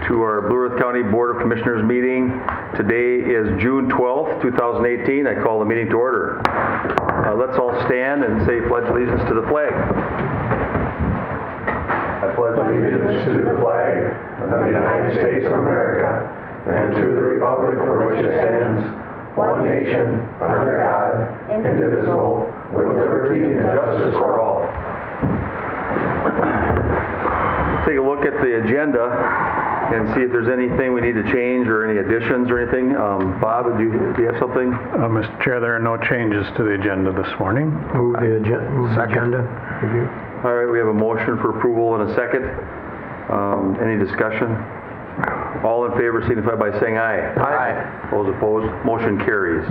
to our Blue Earth County Board of Commissioners meeting. Today is June 12th, 2018. I call the meeting to order. Let's all stand and say pledge allegiance to the flag. I pledge allegiance to the flag of the United States of America and to the republic for which it stands, one nation, under God, indivisible, with liberty and justice for all. Take a look at the agenda and see if there's anything we need to change or any additions or anything. Bob, do you have something? Mr. Chair, there are no changes to the agenda this morning. Move the agenda. Review. All right, we have a motion for approval and a second. Any discussion? All in favor signify by saying aye. Aye. Those opposed, motion carries.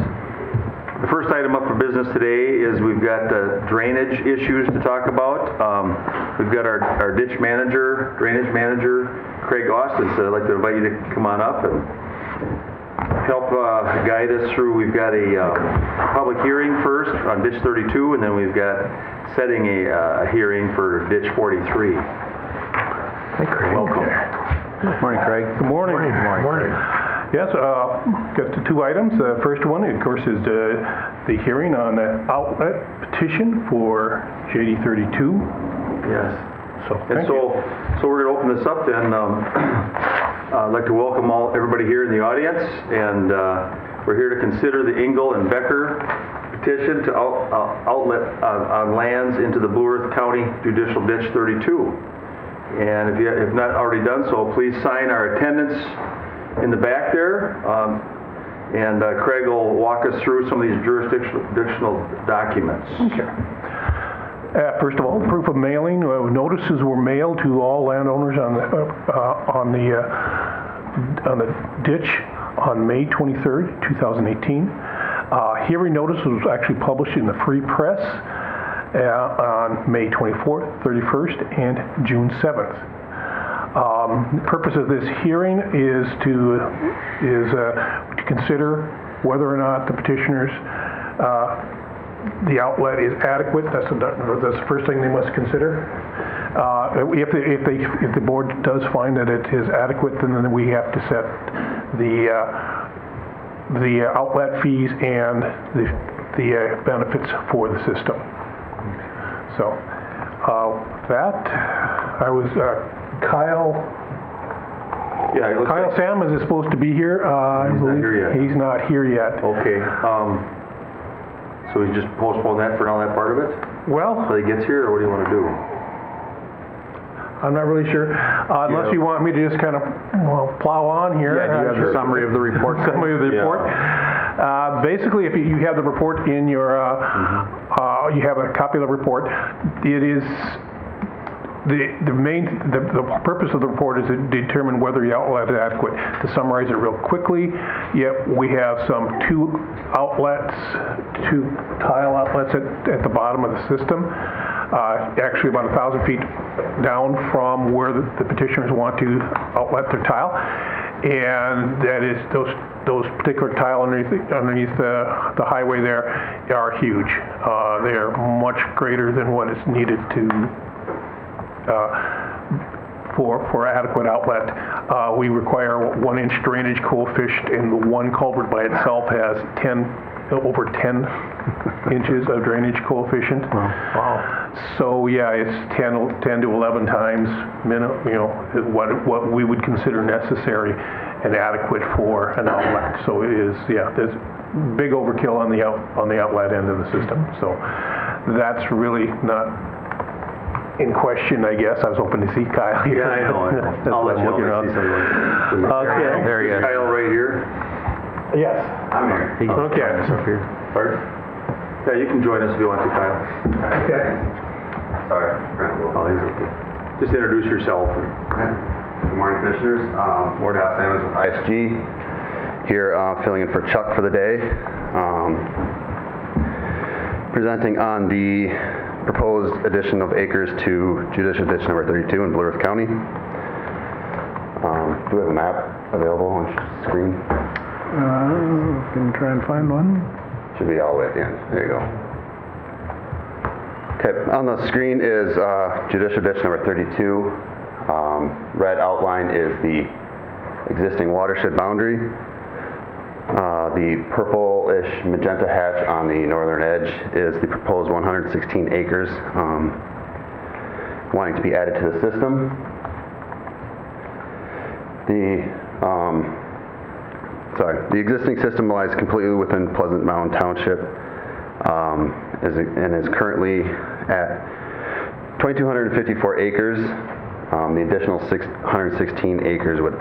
The first item up for business today is we've got drainage issues to talk about. We've got our drainage manager, Craig Austin, so I'd like to invite you to come on up and help guide us through. We've got a public hearing first on ditch 32, and then we've got setting a hearing for ditch 43. Hey, Craig. Welcome. Good morning, Craig. Good morning. Good morning. Yes, got the two items. The first one, of course, is the hearing on the outlet petition for JD 32. Yes. So, And so we're going to open this up then. I'd like to welcome everybody here in the audience, and we're here to consider the Engel and Becker petition to outlet on lands into the Blue Earth County Judicial Ditch 32. And if you have not already done so, please sign our attendance in the back there, and Craig will walk us through some of these jurisdictional documents. Okay. First of all, proof of mailing. Notices were mailed to all landowners on the ditch on May 23rd, 2018. Hearing notice was actually published in the Free Press on May 24th, 31st, and June 7th. The purpose of this hearing is to consider whether or not the petitioners the outlet is adequate. That's the first thing they must consider. If the board does find that it is adequate, then we have to set the outlet fees and the benefits for the system. So that I was Kyle. Yeah, it looks Kyle like Salmon is supposed to be here. I He's not believe here yet. He's not here yet. Okay. So we just postpone that for now, that part of it? Well, Till he gets here, or what do you want to do? I'm not really sure. Unless you want me to just kind of plow on here. Yeah, do you have the summary of the report? Summary of the report. Basically, if you have the report in your, you have a copy of the report. It is the purpose of the report is to determine whether the outlet is adequate. To summarize it real quickly, we have two tile outlets at the bottom of the system. Actually about 1,000 feet down from where the petitioners want to outlet their tile, and that is those particular tile underneath the highway there are huge. They are much greater than what is needed for adequate outlet. We require 1-inch drainage coefficient, and the one culvert by itself has over 10 inches of drainage coefficient. Wow. So yeah, it's 10 to 11 times what we would consider necessary and adequate for an outlet. So it is, there's big overkill on the outlet end of the system. So that's really not in question, I guess. I was hoping to see Kyle here. Yeah, I know. I'll let you know. Okay. There he is. Kyle right here. Yes. I'm here. Okay. Pardon? Yeah, you can join us if you want to, Kyle. Okay. Sorry. Oh, he's okay. Just introduce yourself. Good morning, Commissioners. Ward House Sammons with ISG. Here filling in for Chuck for the day. Presenting on the proposed addition of acres to Judicial Ditch number 32 in Blue Earth County. Do we have a map available on screen? Can try and find one. Should be all the way at the end. There you go. Okay, on the screen is Judicial Ditch number 32. Red outline is the existing watershed boundary. The purplish magenta hatch on the northern edge is the proposed 116 acres wanting to be added to the system. The existing system lies completely within Pleasant Mountain Township and is currently at 2,254 acres. The additional 616 acres would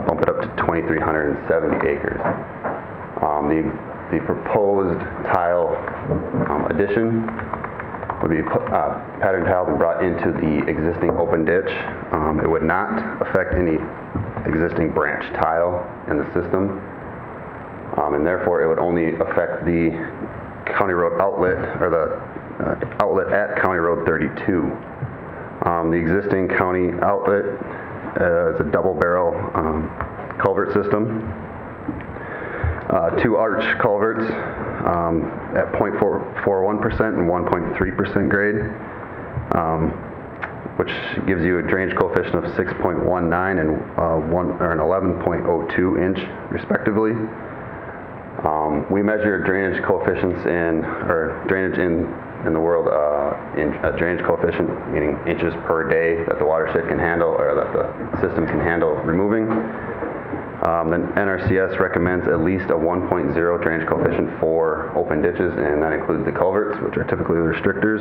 bump it up to 2,370 acres. The proposed tile addition would be pattern tile be brought into the existing open ditch. It would not affect any existing branch tile in the system, and therefore it would only affect the county road outlet, or the outlet at County Road 32. The existing county outlet is a double barrel culvert system. Two arch culverts at 0.41% and 1.3% grade, which gives you a drainage coefficient of 6.19 and an 11.02 inch respectively. We measure drainage coefficients drainage in the world in a drainage coefficient, meaning inches per day that the watershed can handle, or that the system can handle removing. The NRCS recommends at least a 1.0 drainage coefficient for open ditches, and that includes the culverts, which are typically the restrictors.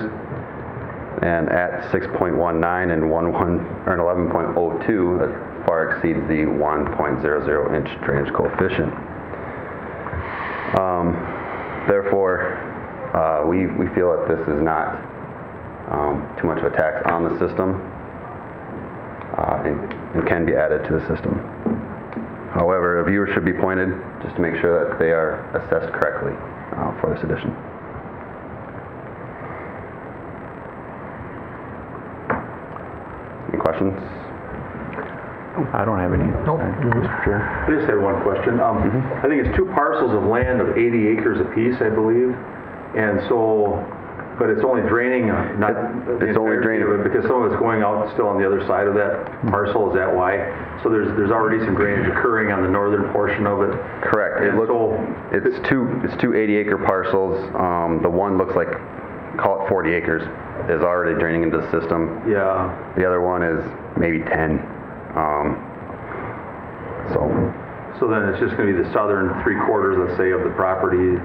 And at 6.19 and 11.02, that far exceeds the 1.00 inch drainage coefficient. Therefore, we feel that this is not too much of a tax on the system and can be added to the system. However, a viewer should be pointed just to make sure that they are assessed correctly for this addition. Any questions? I don't have any. Nope. Mr. Chair. I just had one question. I think it's two parcels of land of 80 acres apiece, I believe. And so, but it's only draining, not It's only draining. because some of it's going out still on the other side of that parcel. Is that why? So there's already some drainage occurring on the northern portion of it. Correct. And so It's two 80-acre parcels. The one looks like, call it 40 acres, is already draining into the system. yeah. The other one is maybe 10. So then it's just going to be the southern 3/4, let's say, of the property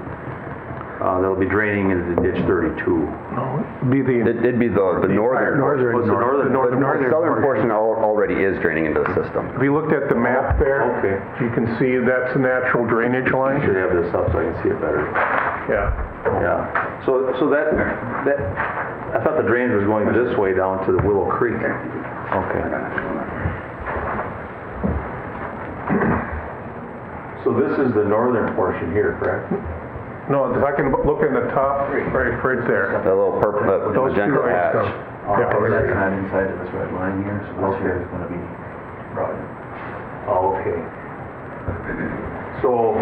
that'll be draining into the ditch 32. It'd be the northern. What's the northern? The southern portion already is draining into the system. If you looked at the map there, Okay. you can see that's a natural drainage I line. should have this up so I can see it better. Yeah. Yeah. So that I thought the drainage was going this way down to the Willow Creek. Okay. So this is the northern portion here, correct? No, if I can look in the top, right there. The little purple, the Those two magenta right hatch. there. Yeah, Okay. right That's there. not inside of this red line here, so this here is going to be brought in. Oh, okay. So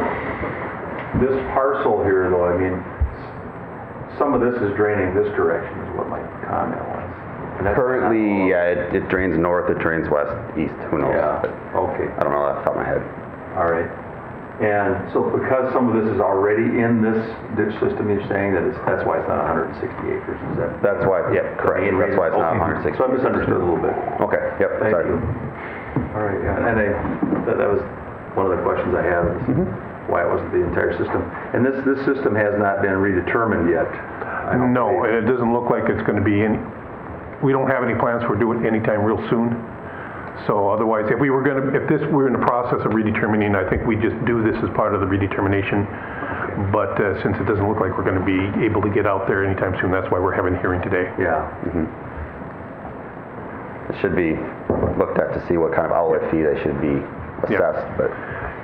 this parcel here, though, I mean, some of this is draining this direction is what my comment was. And that's Currently, yeah, it drains north, it drains west, east, who knows? Yeah, But okay, I don't know off the top of my head. all right. And so because some of this is already in this ditch system, you're saying that's why it's not 160 acres, is that? That's why, yeah, correct. main That's why it's not reason? 160. So I misunderstood a little bit. Okay, yep, Thank sorry. you. All right, yeah, and that was one of the questions I had, is why it wasn't the entire system. And this system has not been redetermined yet. I don't No, believe. it doesn't look like it's going to be any, we don't have any plans for doing it anytime real soon. So otherwise, if we were in the process of redetermining, I think we just do this as part of the redetermination. But since it doesn't look like we're going to be able to get out there anytime soon, that's why we're having a hearing today. Yeah, It should be looked at to see what kind of outlet fee they should be assessed, but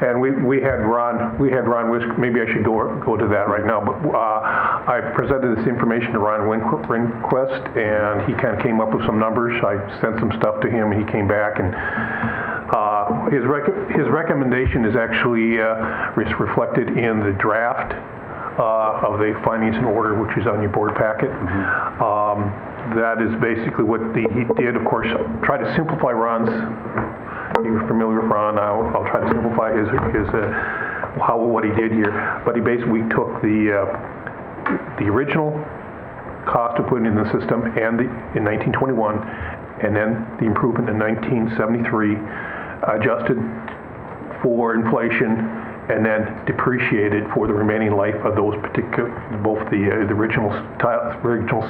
And we had Ron Wisk, maybe I should go to that right now, but I presented this information to Ron Winquist, and he kind of came up with some numbers. I sent some stuff to him, and he came back, and his recommendation is actually reflected in the draft of the findings and order, which is on your board packet. That is basically what he did, of course, try to simplify Ron's you're familiar with Ron, I'll try to simplify what he did here. But he basically took the original cost of putting in the system and in 1921, and then the improvement in 1973, adjusted for inflation, and then depreciated for the remaining life of those both the original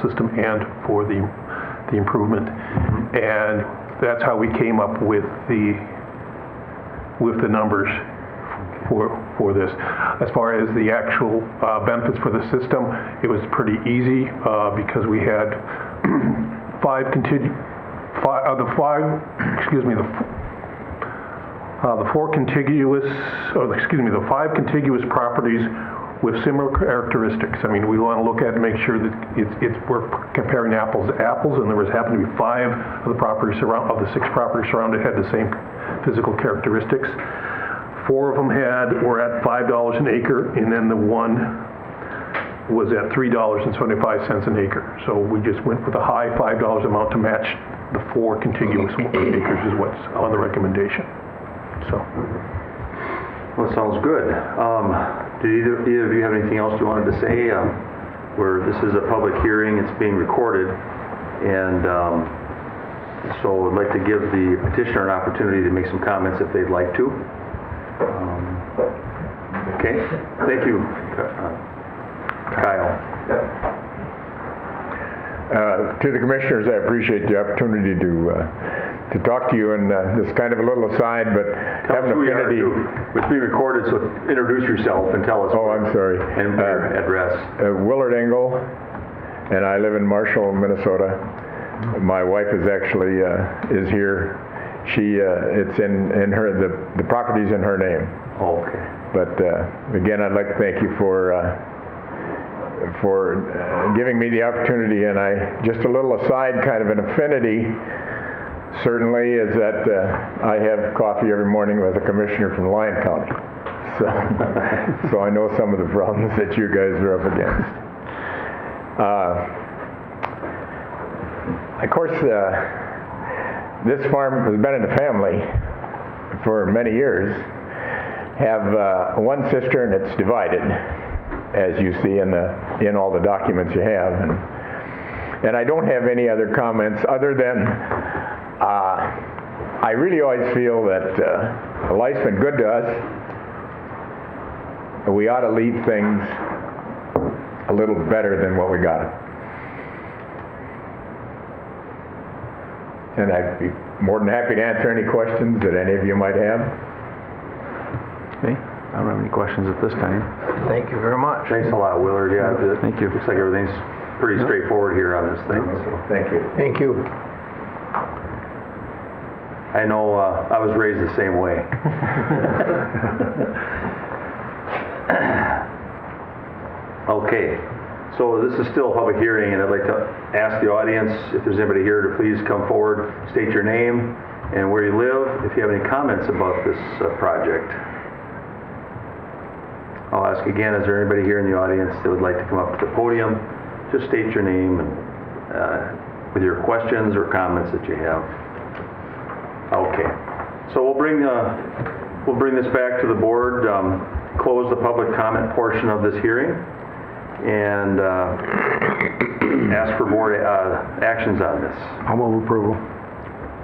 system and for the improvement. And that's how we came up with the numbers for this. As far as the actual benefits for the system, it was pretty easy because we had the five contiguous properties with similar characteristics. I mean, we want to look at it and make sure that we're comparing apples to apples, and there happened to be 5 of the properties of the 6 properties surrounded had the same physical characteristics. 4 of them were at $5 an acre, and then the one was at $3.75 an acre. So we just went with a high $5 amount to match the 4 contiguous acres is what's on the recommendation. So. Well, that sounds good. Do either of you have anything else you wanted to say? Where this is a public hearing, it's being recorded, and so I'd like to give the petitioner an opportunity to make some comments if they'd like to. Okay, thank you, Kyle. To the commissioners, I appreciate the opportunity to talk to you, and this is kind of a little aside, but have an affinity. It's being recorded, so introduce yourself and tell us. Oh, I'm sorry. And your address. Willard Engel, and I live in Marshall, Minnesota. My wife is actually is here. It's in her, the property's in her name. Oh, okay. But again, I'd like to thank you for giving me the opportunity. And just a little aside, kind of an affinity, certainly, is that I have coffee every morning with a commissioner from Lyon County. So I know some of the problems that you guys are up against. Of course, this farm has been in the family for many years. Have one cistern that's divided, as you see in all the documents you have, and I don't have any other comments other than I really always feel that life's been good to us. We ought to leave things a little better than what we got. And I'd be more than happy to answer any questions that any of you might have. Okay, I don't have any questions at this time. Thank you very much. Thanks a lot, Willard. Yeah, Thank you. Looks like everything's pretty straightforward here on this thing. So. Thank you. Thank you. I know I was raised the same way. Okay, so this is still a public hearing, and I'd like to ask the audience, if there's anybody here, to please come forward, state your name and where you live, if you have any comments about this project. I'll ask again, is there anybody here in the audience that would like to come up to the podium? Just state your name and with your questions or comments that you have. Okay, so we'll bring this back to the board, close the public comment portion of this hearing, and ask for board actions on this. I'll move approval.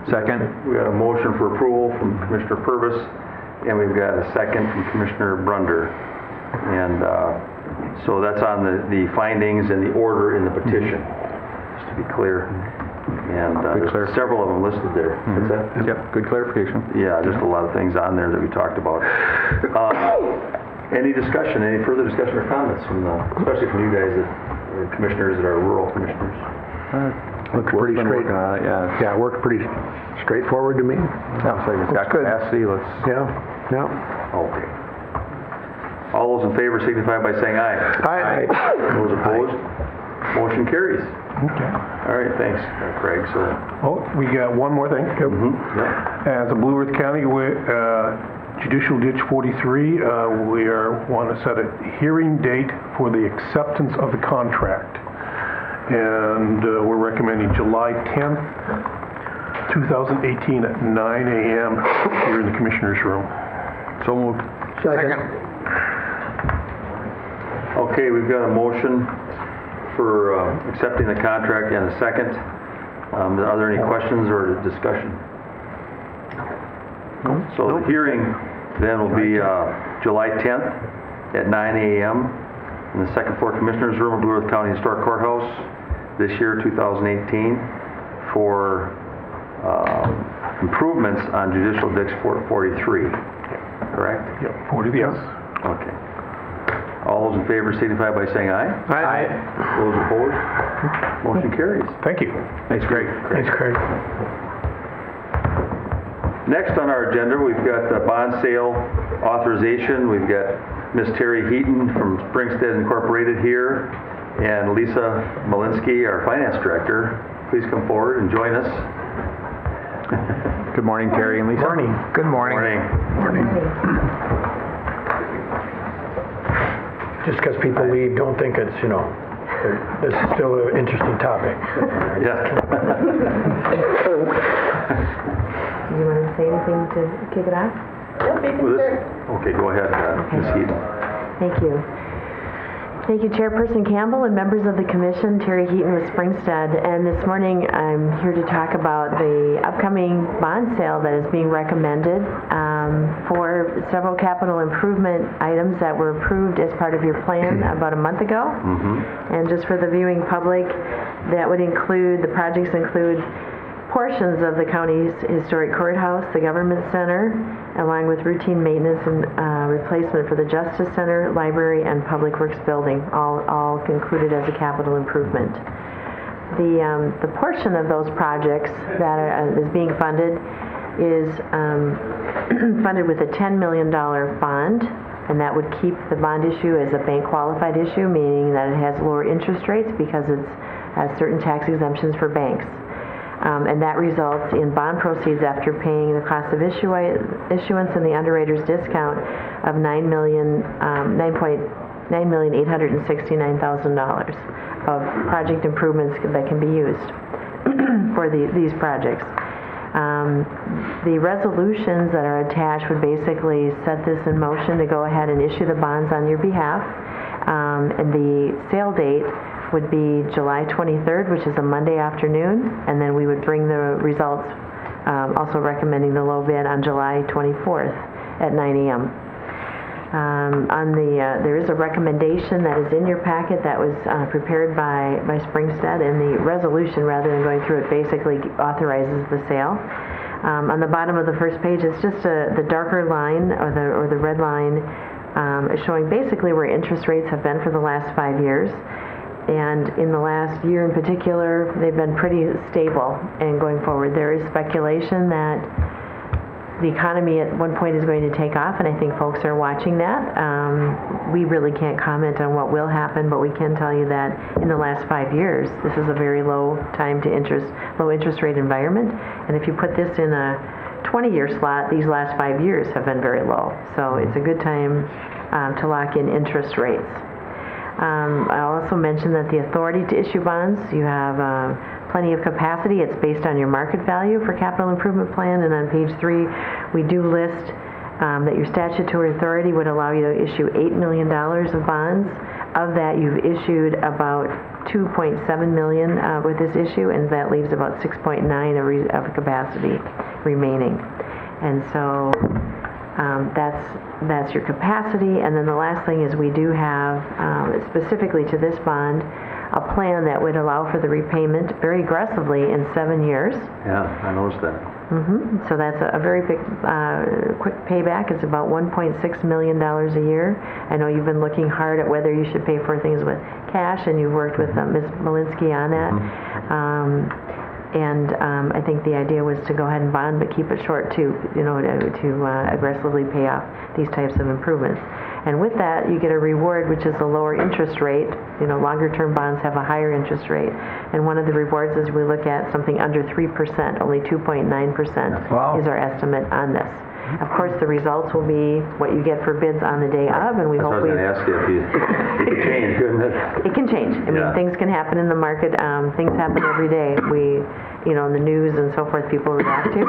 Second? We got a motion for approval from Commissioner Purvis, and we've got a second from Commissioner Brunder. And so that's on the findings and the order in the petition, just to be clear. And there's several of them listed there. Is that? Yep, good clarification. Yeah, just a lot of things on there that we talked about. Any discussion, any further discussion or comments from especially from you guys, commissioners that are rural commissioners? Looks pretty straight. Yeah, it worked pretty straightforward to me. Sounds like it's got good. capacity. Let's. Yeah. Okay. All those in favor signify by saying aye. Aye. Those opposed? Motion carries. Okay. All right, thanks, Craig. So. Oh, we got one more thing. As a Blue Earth County, Judicial Ditch 43, we want to set a hearing date for the acceptance of the contract. And we're recommending July 10th 2018 at 9 a.m. here in the Commissioners' Room. So moved. Okay, we've got a motion for accepting the contract and a second. Are there any questions or discussion? So the hearing then will be July 10th at 9 a.m. in the second floor Commissioners' Room of Blue Earth County Historic Courthouse this year, 2018, for improvements on Judicial District 43, correct? Yep, 40, yes. Okay. All those in favor signify by saying aye. Aye. Those opposed? Motion carries. Thank you. Thanks, Greg. Thanks, Craig. Next on our agenda, we've got the bond sale authorization. We've got Ms. Terry Heaton from Springstead Incorporated here, and Lisa Malinsky, our Finance Director. Please come forward and join us. Good morning, Terry and Lisa. Good morning. Morning. Just because people leave, don't think it's, this is still an interesting topic. Yeah. Do you want to say anything to kick it off? Okay, go ahead, Ms. Heaton. Thank you. Thank you, Chairperson Campbell and members of the Commission. Terry Heaton with Springstead. And this morning I'm here to talk about the upcoming bond sale that is being recommended for several capital improvement items that were approved as part of your plan about a month ago. And just for the viewing public, that would include, the projects include portions of the county's historic courthouse, the government center, along with routine maintenance and replacement for the Justice Center, library, and Public Works building, all concluded as a capital improvement. The portion of those projects that is being funded is funded with a $10 million bond, and that would keep the bond issue as a bank qualified issue, meaning that it has lower interest rates because it has certain tax exemptions for banks. And that results in bond proceeds after paying the cost of issuance and the underwriter's discount of $9,869,000 of project improvements that can be used for these projects. The resolutions that are attached would basically set this in motion to go ahead and issue the bonds on your behalf. And the sale date would be July 23rd, which is a Monday afternoon, and then we would bring the results, also recommending the low bid on July 24th at 9 a.m. There is a recommendation that is in your packet that was prepared by Springstead, and the resolution, rather than going through it, basically authorizes the sale. On the bottom of the first page, it's just the darker line, or the red line, showing basically where interest rates have been for the last 5 years. And in the last year in particular, they've been pretty stable. And going forward, there is speculation that the economy at one point is going to take off, and I think folks are watching that. We really can't comment on what will happen, but we can tell you that in the last 5 years, this is a very low interest rate environment. And if you put this in a 20-year slot, these last 5 years have been very low. So it's a good time to lock in interest rates. I'll also mention that the authority to issue bonds, you have plenty of capacity. It's based on your market value for capital improvement plan, and on page 3 we do list that your statutory authority would allow you to issue $8 million of bonds. Of that, you've issued about $2.7 million with this issue, and that leaves about $6.9 of capacity remaining. And so that's your capacity. And then the last thing is we do have, specifically to this bond, a plan that would allow for the repayment very aggressively in 7 years. Yeah, I noticed that. So that's a very big, quick payback. It's about $1.6 million a year. I know you've been looking hard at whether you should pay for things with cash, and you've worked with Ms. Malinsky on that. I think the idea was to go ahead and bond, but keep it short to aggressively pay off these types of improvements. And with that, you get a reward, which is a lower interest rate. Longer term bonds have a higher interest rate. And one of the rewards is we look at something under 3%, only 2.9% Wow. is our estimate on this. Of course, the results will be what you get for bids on the day of, and we That's hope what I was going to ask you if it could change, couldn't it? It can change. I mean, Yeah. things can happen in the market. Things happen every day. in the news and so forth, people react to.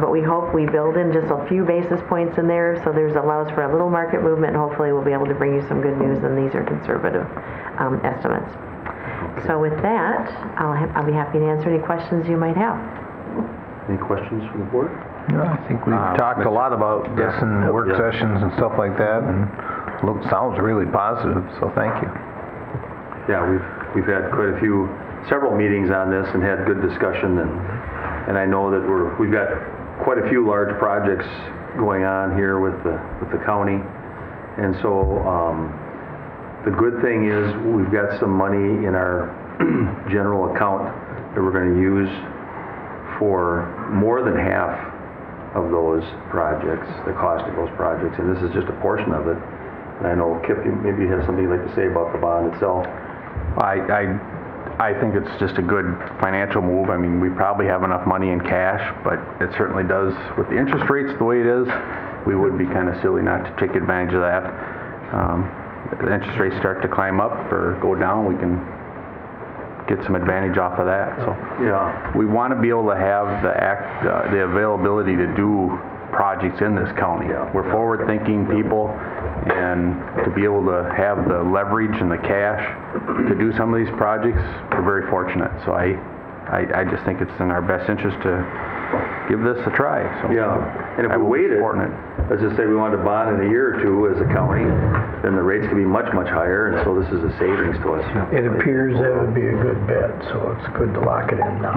But we hope we build in just a few basis points in there, so there's allows for a little market movement, and hopefully we'll be able to bring you some good news, and these are conservative estimates. So with that, I'll be happy to answer any questions you might have. Any questions from the board? I think we've talked a lot about this in work Yeah. sessions and stuff like that, and sounds really positive, so thank you. Yeah, we've had several meetings on this and had good discussion, and I know that we've got quite a few large projects going on here with the county, and so the good thing is we've got some money in our general account that we're going to use for more than half of those projects, the cost of those projects, and this is just a portion of it. And I know Kip, maybe you have something you'd like to say about the bond itself. I think it's just a good financial move. I mean, we probably have enough money in cash, but it certainly does, with the interest rates the way it is, we would be kind of silly not to take advantage of that. The interest rates start to climb up or go down, we can get some advantage off of that. So Yeah. we want to be able to have the availability to do projects in this county. We're forward-thinking people, and to be able to have the leverage and the cash to do some of these projects, we're very fortunate. So I just think it's in our best interest to give this a try. So Yeah, and if I we will be waited, supporting it. let's just say we wanted to bond in a year or two as a county, then the rates could be much, much higher, and so this is a savings to us. It appears that would be a good bet, so it's good to lock it in now.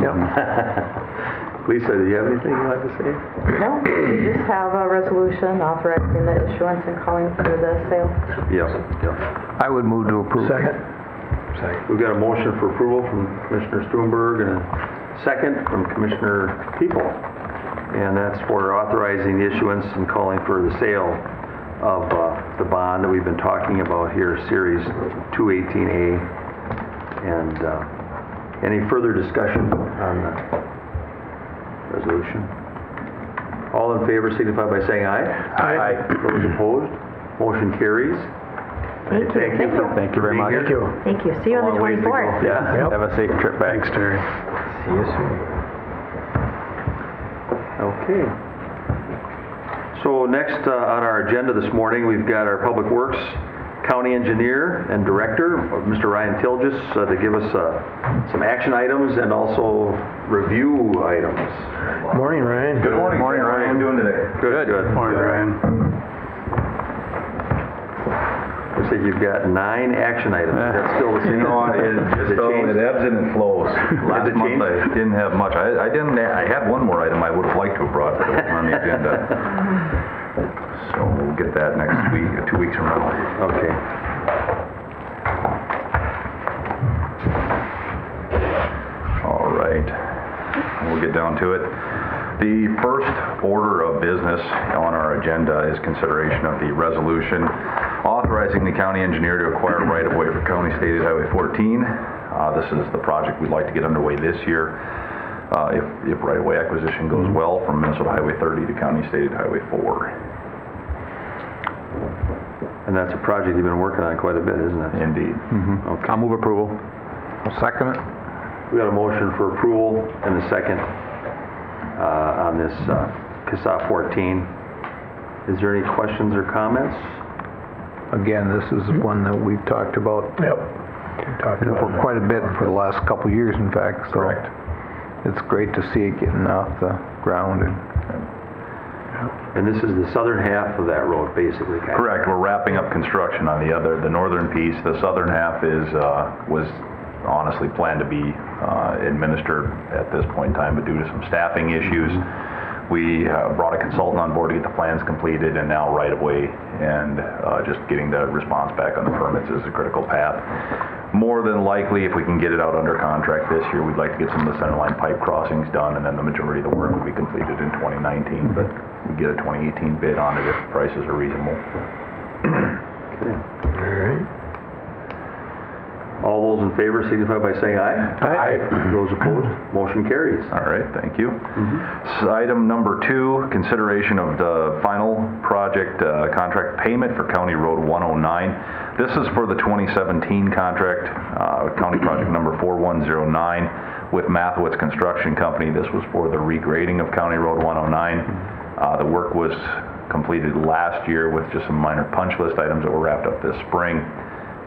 Lisa, do you have anything you'd like to say? No, we just have a resolution authorizing the issuance and calling for the sale. Yes. Yeah. I would move to approve. Second? We've got a motion for approval from Commissioner Stuenberg and a second from Commissioner People. And that's for authorizing the issuance and calling for the sale of the bond that we've been talking about here, Series 218A. And any further discussion on the resolution? All in favor signify by saying aye. Aye. Those opposed? Motion carries. Thank you. Thank you for very much. being Thank here. you. Thank you. See you on the Long ways to go. 24th. Yeah, Yep. have a safe trip back. Thanks, Terry. See you soon. Okay. So next on our agenda this morning, we've got our Public Works County Engineer and Director, Mr. Ryan Tilges, to give us some action items and also review items. Morning, Ryan. Good morning. Morning, Ryan. How are you doing today? Good. Morning, Ryan. Looks like you've got 9 action items. Is that still the same? Has it changed? It ebbs and it flows. Has Last it month changed? I didn't have much. I had one more item I would have liked to have brought, but it wasn't on the agenda. So we'll get that next week, 2 weeks from now. Okay. All right, we'll get down to it. The first order of business on our agenda is consideration of the resolution authorizing the county engineer to acquire right-of-way for County State Highway 14. This is the project we'd like to get underway this year. If right-of-way acquisition goes well from Minnesota Highway 30 to County State Highway 4. And that's a project you've been working on quite a bit, isn't it? Indeed. Okay. I'll move approval. I'll second it. We got a motion for approval and a second on this CSAH 14. Is there any questions or comments? Again, this is one that we've talked about Yep. We talked about for that. quite a bit for the last couple of years, in fact. So Correct. it's great to see it getting off the ground. And this is the southern half of that road, basically. kind of. Correct. We're wrapping up construction on the northern piece. The southern half was honestly planned to be administered at this point in time, but due to some staffing issues, we brought a consultant on board to get the plans completed, and now right away and just getting the response back on the permits is a critical path. More than likely, if we can get it out under contract this year, we'd like to get some of the centerline pipe crossings done, and then the majority of the work will be completed in 2019. But we get a 2018 bid on it if prices are reasonable. All right. All those in favor signify by saying aye. Aye. Those opposed, motion carries. All right, thank you. So item number 2, consideration of the final project contract payment for County Road 109. This is for the 2017 contract, County Project number 4109. with Mathewitz Construction Company. This was for the regrading of County Road 109. The work was completed last year with just some minor punch list items that were wrapped up this spring.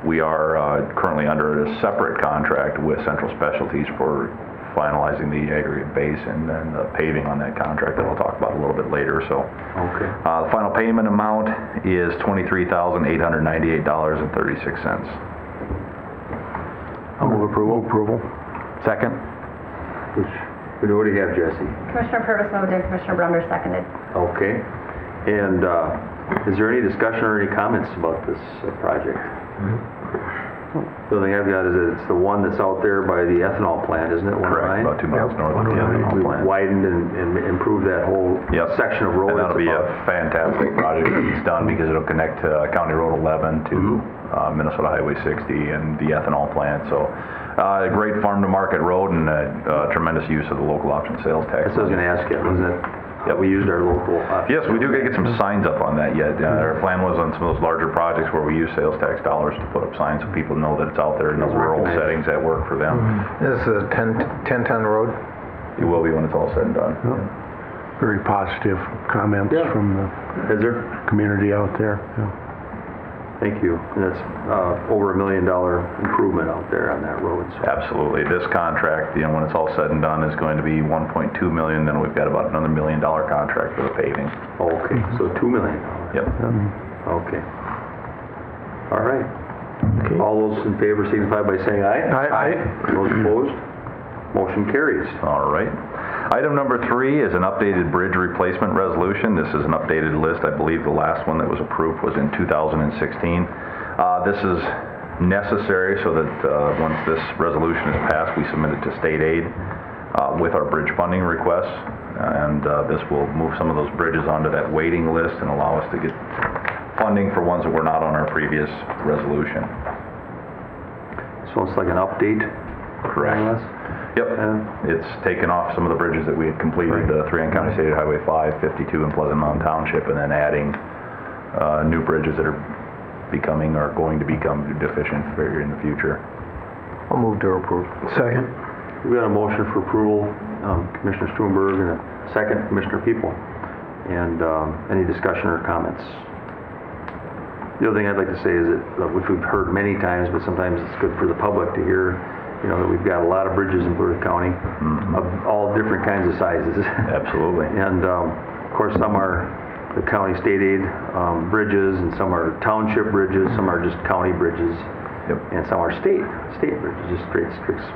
We are currently under a separate contract with Central Specialties for finalizing the aggregate base and then the paving on that contract that I'll talk about a little bit later. So, Okay. the final payment amount is $23,898.36. I'll move approval. Second? What do you have, Jesse? Commissioner Purvis moved and Commissioner Brummer seconded. Okay. And is there any discussion or any comments about this project? The only thing I've got is that it's the one that's out there by the ethanol plant, isn't it? Correct, about 2 miles north of the ethanol We've plant. widened and improved that whole Yep. section of road. And that'll It's be a about- fantastic project when it's done because it'll connect County Road 11 to Minnesota Highway 60 and the ethanol plant. So a great farm-to-market road and tremendous use of the local option sales tax. That's what I was going to ask you, wasn't it? That we used our local. Yes, we do gotta get some signs up on that yet. Our plan was on some of those larger projects where we use sales tax dollars to put up signs so people know that it's out there in those rural settings that work for them. This is a 10-ton road? It will be when it's all said and done. Very positive comments from the Is there? community out there. Thank you. And that's over $1 million improvement out there on that road. So. Absolutely. This contract, when it's all said and done, is going to be $1.2 million. Then we've got about another $1 million contract for the paving. Okay, so $2 million. Yep. Okay. All right. All those in favor signify by saying aye. Aye. Those opposed? Motion carries. All right. Item number 3 is an updated bridge replacement resolution. This is an updated list. I believe the last one that was approved was in 2016. This is necessary so that once this resolution is passed, we submit it to state aid with our bridge funding requests. And this will move some of those bridges onto that waiting list and allow us to get funding for ones that were not on our previous resolution. So it's like an update? Correct. Yep, it's taken off some of the bridges that we had completed, 3 on County State Highway 5, 52 in Pleasant Mountain Township, and then adding new bridges that are becoming or going to become deficient in the future. I'll move to approve. Second. We've got a motion for approval, Commissioner Stuenberg, and a second, Commissioner People. And any discussion or comments? The other thing I'd like to say is that, which we've heard many times, but sometimes it's good for the public to hear, that we've got a lot of bridges in Plymouth County of all different kinds of sizes. Absolutely. And of course, some are the county state aid bridges, and some are township bridges, some are just county bridges, and some are state bridges, just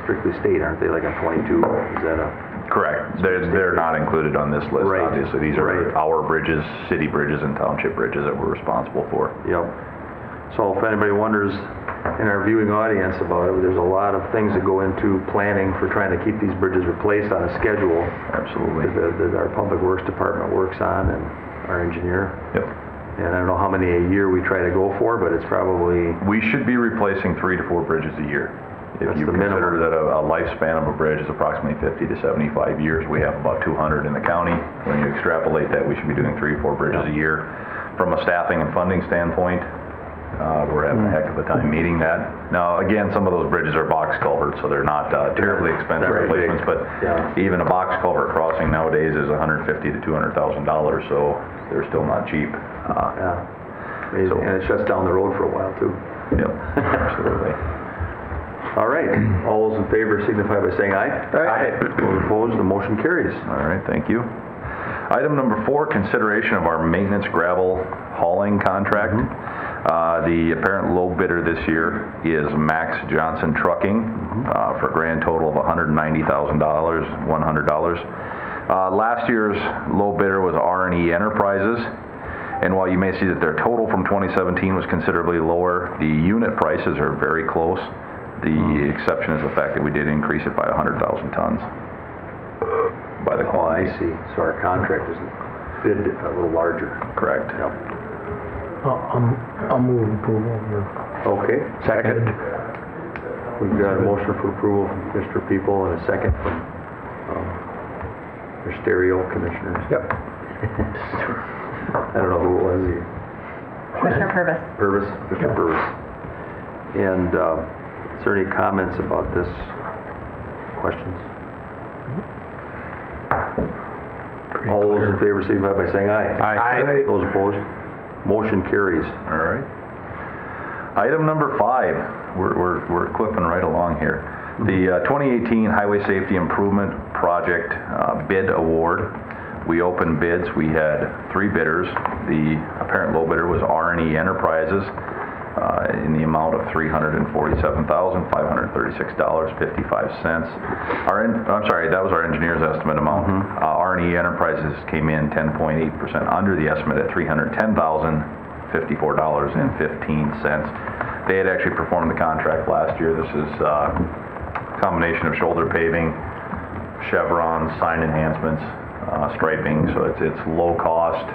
strictly state, aren't they? Like on 22, is that a? Correct. They're not included on this list, Right. obviously. These are our bridges, city bridges, and township bridges that we're responsible for. Yep. So if anybody wonders in our viewing audience about it, there's a lot of things that go into planning for trying to keep these bridges replaced on a schedule. Absolutely. That our Public Works Department works on, and our engineer. Yep. And I don't know how many a year we try to go for, but it's probably... We should be replacing 3 to 4 bridges a year. If That's you the consider minimum. that a lifespan of a bridge is approximately 50 to 75 years, we have about 200 in the county. When you extrapolate that, we should be doing 3 or 4 bridges a year. From a staffing and funding standpoint, we're having a heck of a time meeting that. Now, again, some of those bridges are box culverts, so they're not terribly expensive Very big. replacements, but Yeah. even a box culvert crossing nowadays is $150,000 to $200,000, so they're still not cheap. Yeah. Amazing. And it shuts down the road for a while, too. Yep, absolutely. All right. All those in favor signify by saying aye. Aye. Those opposed, the motion carries. All right, thank you. Item number 4, consideration of our maintenance gravel hauling contract. The apparent low bidder this year is Max Johnson Trucking for a grand total of $190,100. Last year's low bidder was R&E Enterprises, and while you may see that their total from 2017 was considerably lower, the unit prices are very close. The exception is the fact that we did increase it by 100,000 tons by the Oh, quantity. I see. So our contract is bid a little larger. Correct. Yep. I'll move approval. Okay. Second. We've got a motion for approval from Mr. People and a second from your stereo commissioners. Yep. I don't know who it was. Commissioner Purvis. Purvis, Mr. Purvis. And is there any comments about this? Questions? All those in favor signify by saying aye. Aye. Those opposed? Motion carries. All right. Item number 5, we're clipping right along here. The 2018 Highway Safety Improvement Project bid award. We opened bids. We had 3 bidders. The apparent low bidder was R&E Enterprises in the amount of $347,536.55. I'm sorry, that was our engineer's estimate amount. R&E Enterprises came in 10.8% under the estimate at $310,054.15. They had actually performed the contract last year. This is a combination of shoulder paving, chevrons, sign enhancements, striping, so it's low cost,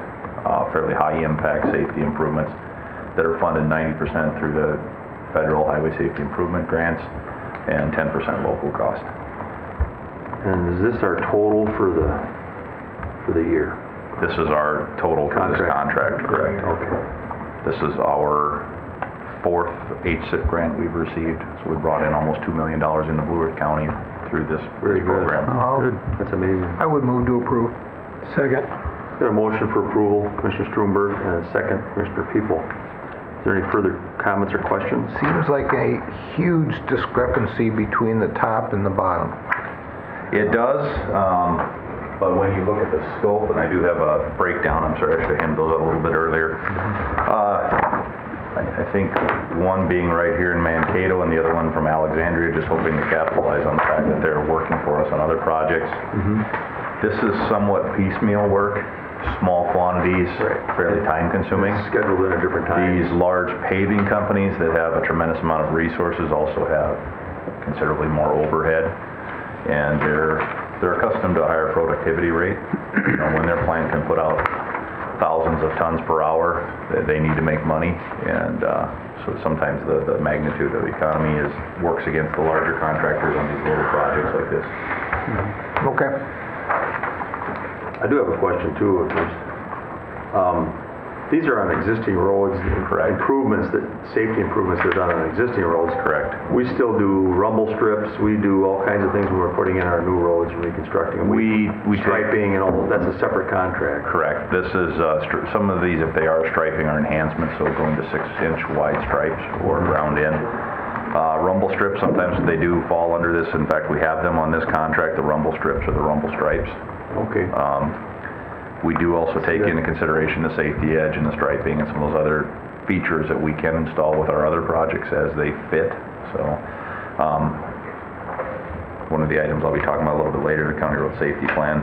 fairly high impact safety improvements that are funded 90% through the federal highway safety improvement grants and 10% local cost. And is this our total for the year? This is our total for this contract, correct? Okay. This is our 4th HSIP grant we've received, so we brought in almost $2 million into Blue Earth County through this program. That's amazing. I would move to approve. Second. Got a motion for approval, Commissioner Strumberg, and a second, Commissioner People. Is there any further comments or questions? Seems like a huge discrepancy between the top and the bottom. It does, but when you look at the scope, and I do have a breakdown, I'm sorry I should have handled those up a little bit earlier. I think one being right here in Mankato and the other one from Alexandria, just hoping to capitalize on the fact that they're working for us on other projects. This is somewhat piecemeal work, small quantities, fairly time consuming. Scheduled at a different time. These large paving companies that have a tremendous amount of resources also have considerably more overhead, and they're accustomed to a higher productivity rate. You know, when their plant can put out thousands of tons per hour, they need to make money, and so sometimes the magnitude of the economy works against the larger contractors on these little projects like this. Okay. I do have a question too. These are on existing roads, improvements, safety improvements that are done on existing roads. Correct. We still do rumble strips. We do all kinds of things when we're putting in our new roads and reconstructing them. We striping and all. That's a separate contract. Correct. This is some of these, if they are striping, are enhancements, so going to 6-inch wide stripes or ground in. Rumble strips, sometimes they do fall under this. In fact, we have them on this contract, the rumble strips or the rumble stripes. Okay. We do also take into consideration the safety edge and the striping and some of those other features that we can install with our other projects as they fit. So one of the items I'll be talking about a little bit later, the County Road Safety Plan,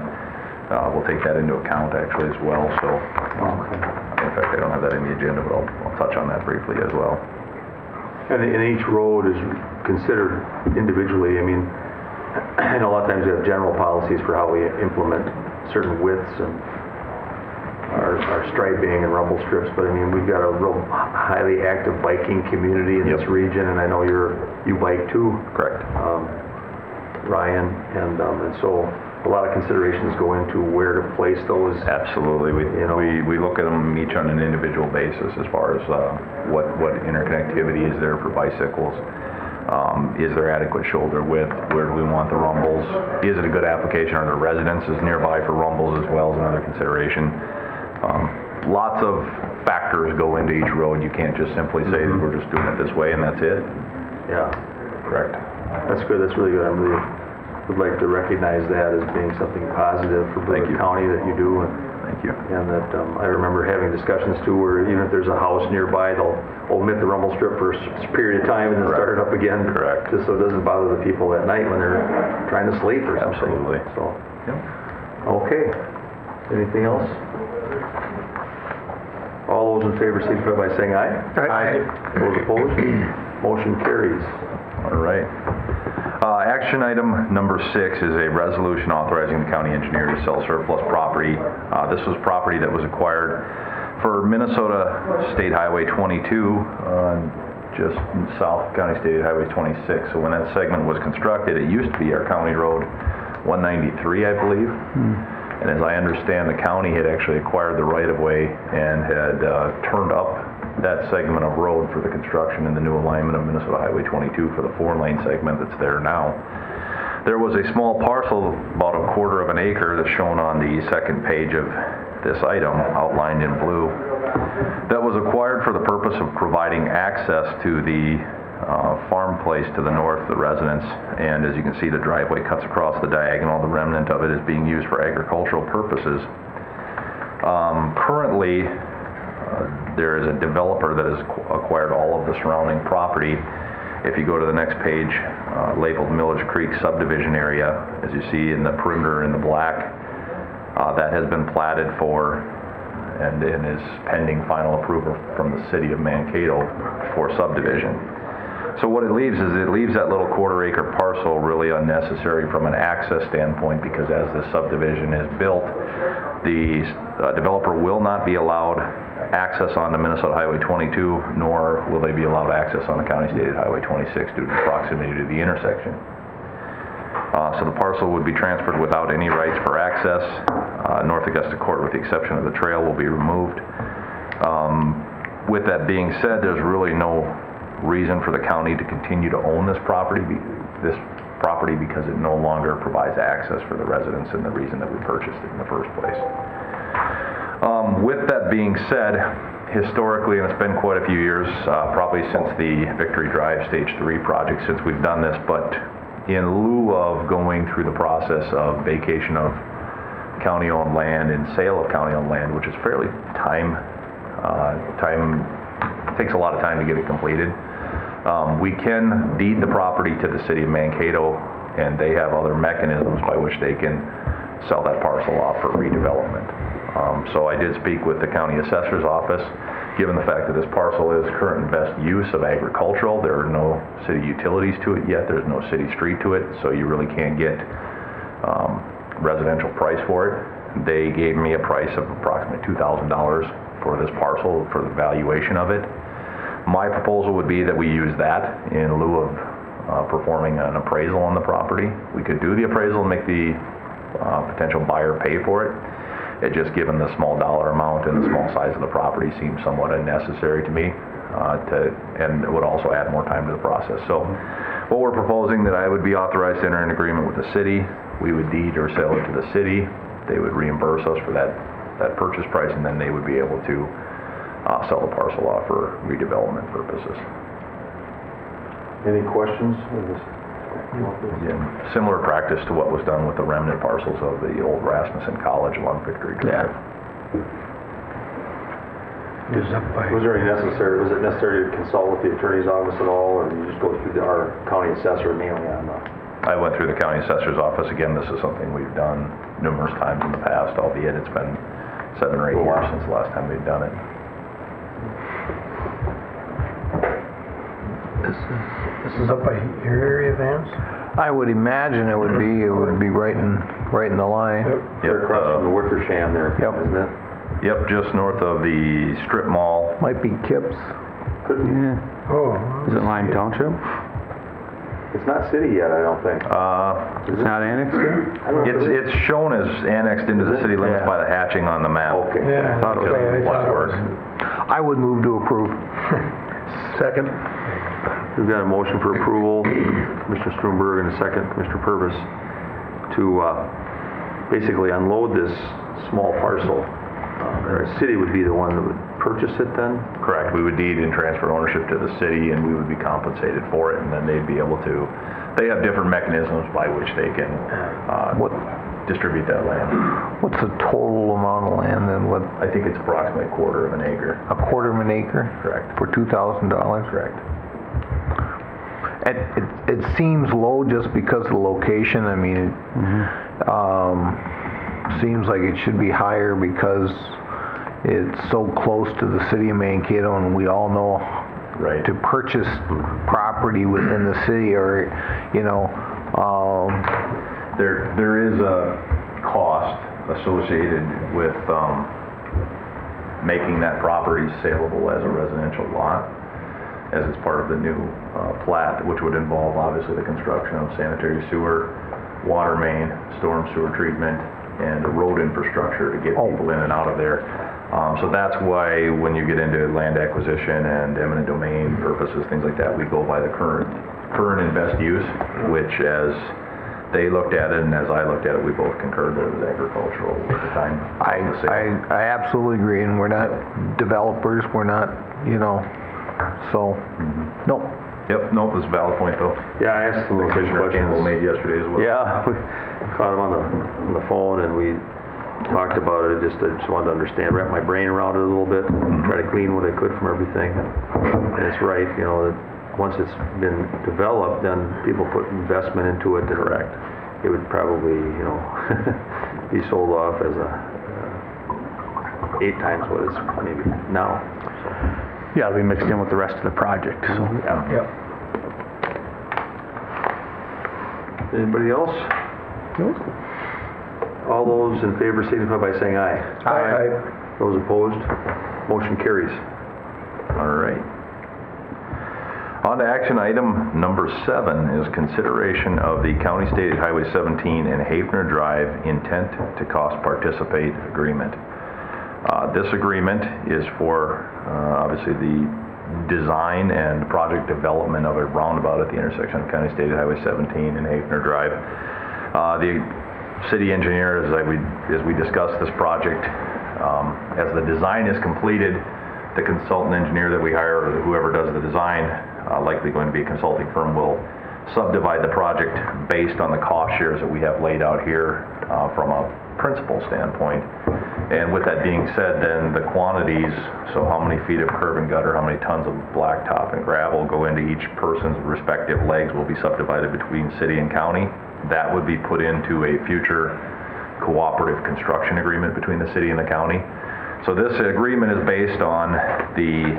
we'll take that into account actually as well. So in fact, I don't have that in the agenda, but I'll touch on that briefly as well. And each road is considered individually. I mean, I know a lot of times we have general policies for how we implement certain widths and our striping and rumble strips, but I mean, we've got a real highly active biking community in this region, and I know you bike too. Correct. Ryan, and so a lot of considerations go into where to place those. Absolutely. We look at them each on an individual basis as far as what interconnectivity is there for bicycles. Is there adequate shoulder width? Where do we want the rumbles? Is it a good application? Are there residences nearby for rumbles as well as another consideration? Lots of factors go into each road. You can't just simply say that we're just doing it this way and that's it. Yeah. Correct. That's good. That's really good. I really would like to recognize that as being something positive for Blue Earth County that you do. Thank you. And that I remember having discussions too where even if there's a house nearby, they'll omit the rumble strip for a period of time and then start it up again. Correct. Just so it doesn't bother the people at night when they're trying to sleep or something. Absolutely. So, Yep. Okay. Anything else? All those in favor signify by saying aye. Aye. Those opposed? Motion carries. All right. Action item number 6 is a resolution authorizing the county engineer to sell surplus property. This was property that was acquired for Minnesota State Highway 22, just south County State Highway 26. So when that segment was constructed, it used to be our county road 193, I believe. And as I understand, the county had actually acquired the right-of-way and had turned up that segment of road for the construction in the new alignment of Minnesota Highway 22 for the 4-lane segment that's there now. There was a small parcel, about a quarter of an acre, that's shown on the second page of this item, outlined in blue, that was acquired for the purpose of providing access to the farm place to the north, the residence. And as you can see, the driveway cuts across the diagonal. The remnant of it is being used for agricultural purposes. Currently, there is a developer that has acquired all of the surrounding property. If you go to the next page, labeled Millage Creek subdivision area, as you see in the perimeter in the black, that has been platted for and is pending final approval from the city of Mankato for subdivision. So what it leaves is it leaves that little quarter-acre parcel really unnecessary from an access standpoint, because as this subdivision is built, the developer will not be allowed access onto Minnesota Highway 22, nor will they be allowed access on the county-stated Highway 26 due to proximity to the intersection. So the parcel would be transferred without any rights for access. North Augusta Court, with the exception of the trail, will be removed. With that being said, there's really no reason for the county to continue to own this property because it no longer provides access for the residents and the reason that we purchased it in the first place. With that being said, historically, and it's been quite a few years, probably since the Victory Drive Stage 3 project, since we've done this, but in lieu of going through the process of vacation of county-owned land and sale of county-owned land, which is fairly takes a lot of time to get it completed, we can deed the property to the city of Mankato, and they have other mechanisms by which they can sell that parcel off for redevelopment. So I did speak with the county assessor's office. Given the fact that this parcel is current and best use of agricultural, there are no city utilities to it yet, there's no city street to it, so you really can't get residential price for it. They gave me a price of approximately $2,000 for this parcel for the valuation of it. My proposal would be that we use that in lieu of performing an appraisal on the property. We could do the appraisal and make the potential buyer pay for it. It just, given the small dollar amount and the small size of the property, seems somewhat unnecessary to me, and it would also add more time to the process. So what we're proposing, that I would be authorized to enter an agreement with the city. We would deed or sell it to the city. They would reimburse us for that purchase price, and then they would be able to sell the parcel off for redevelopment purposes. Any questions? Again, similar practice to what was done with the remnant parcels of the old Rasmussen College along Victory Drive. Was it necessary to consult with the attorney's office at all, or do you just go through our county assessor mainly on that? I went through the county assessor's office. Again, this is something we've done numerous times in the past, albeit it's been 7 or 8 years since the last time we've done it. This is up by your area, Vance? I would imagine it would be right in the line. Yep, across from the Wickersham there, Yep. isn't it? Yep, just north of the strip mall. Might be Kips. Could be. Oh. Is it Lime Township? It's not city yet, I don't think. It's not annexed yet? I don't know if it is. It's shown as annexed into the city limits by the hatching on the map. Okay. Yeah. I thought it was. I would move to approve. Second. We've got a motion for approval, Commissioner Strumberg, and a second, Commissioner Purvis, to basically unload this small parcel. The city would be the one that would purchase it then? Correct. We would deed and transfer ownership to the city, and we would be compensated for it, and then they'd be able to, they have different mechanisms by which they can distribute that land. What's the total amount of land then? What, I think it's approximately a quarter of an acre. a quarter of an acre? Correct. For $2,000? Correct. It seems low just because of the location. I mean, it seems like it should be higher because it's so close to the city of Mankato, and we all know Right. to purchase property within the city, or, you know, There is a cost associated with making that property saleable as a residential lot, as it's part of the new plat, which would involve obviously the construction of sanitary sewer, water main, storm sewer treatment, and a road infrastructure to get people in and out of there. So that's why when you get into land acquisition and eminent domain purposes, things like that, we go by the current and best use, which, as they looked at it, and as I looked at it, we both concurred that it was agricultural at the time. I absolutely agree, and we're not developers, we're not, so, nope. Yep, nope, it's a valid point, though. Yeah, I asked some Commissioner Campbell questions. made yesterday as well. Yeah, we caught him on the phone and we talked about it. I just wanted to understand, wrap my brain around it a little bit, try to glean what I could from everything. And it's right, that once it's been developed, then people put investment into it. Correct. It would probably, be sold off as 8 times what it's maybe now. Yeah, it'll be mixed in with the rest of the project, so. Yep. Anybody else? No. All those in favor signify by saying aye. Aye. Those opposed, motion carries. All right. On to action item number 7 is consideration of the County State Highway 17 and Hafner Drive intent to cost participate agreement. This agreement is for obviously the design and project development of a roundabout at the intersection of County State Highway 17 and Hafner Drive. The city engineer, as we discuss this project, as the design is completed, the consultant engineer that we hire, or whoever does the design, likely going to be a consulting firm, will subdivide the project based on the cost shares that we have laid out here from a principal standpoint. And with that being said, then the quantities, so how many feet of curb and gutter, how many tons of blacktop and gravel go into each person's respective legs will be subdivided between city and county. That would be put into a future cooperative construction agreement between the city and the county. So this agreement is based on the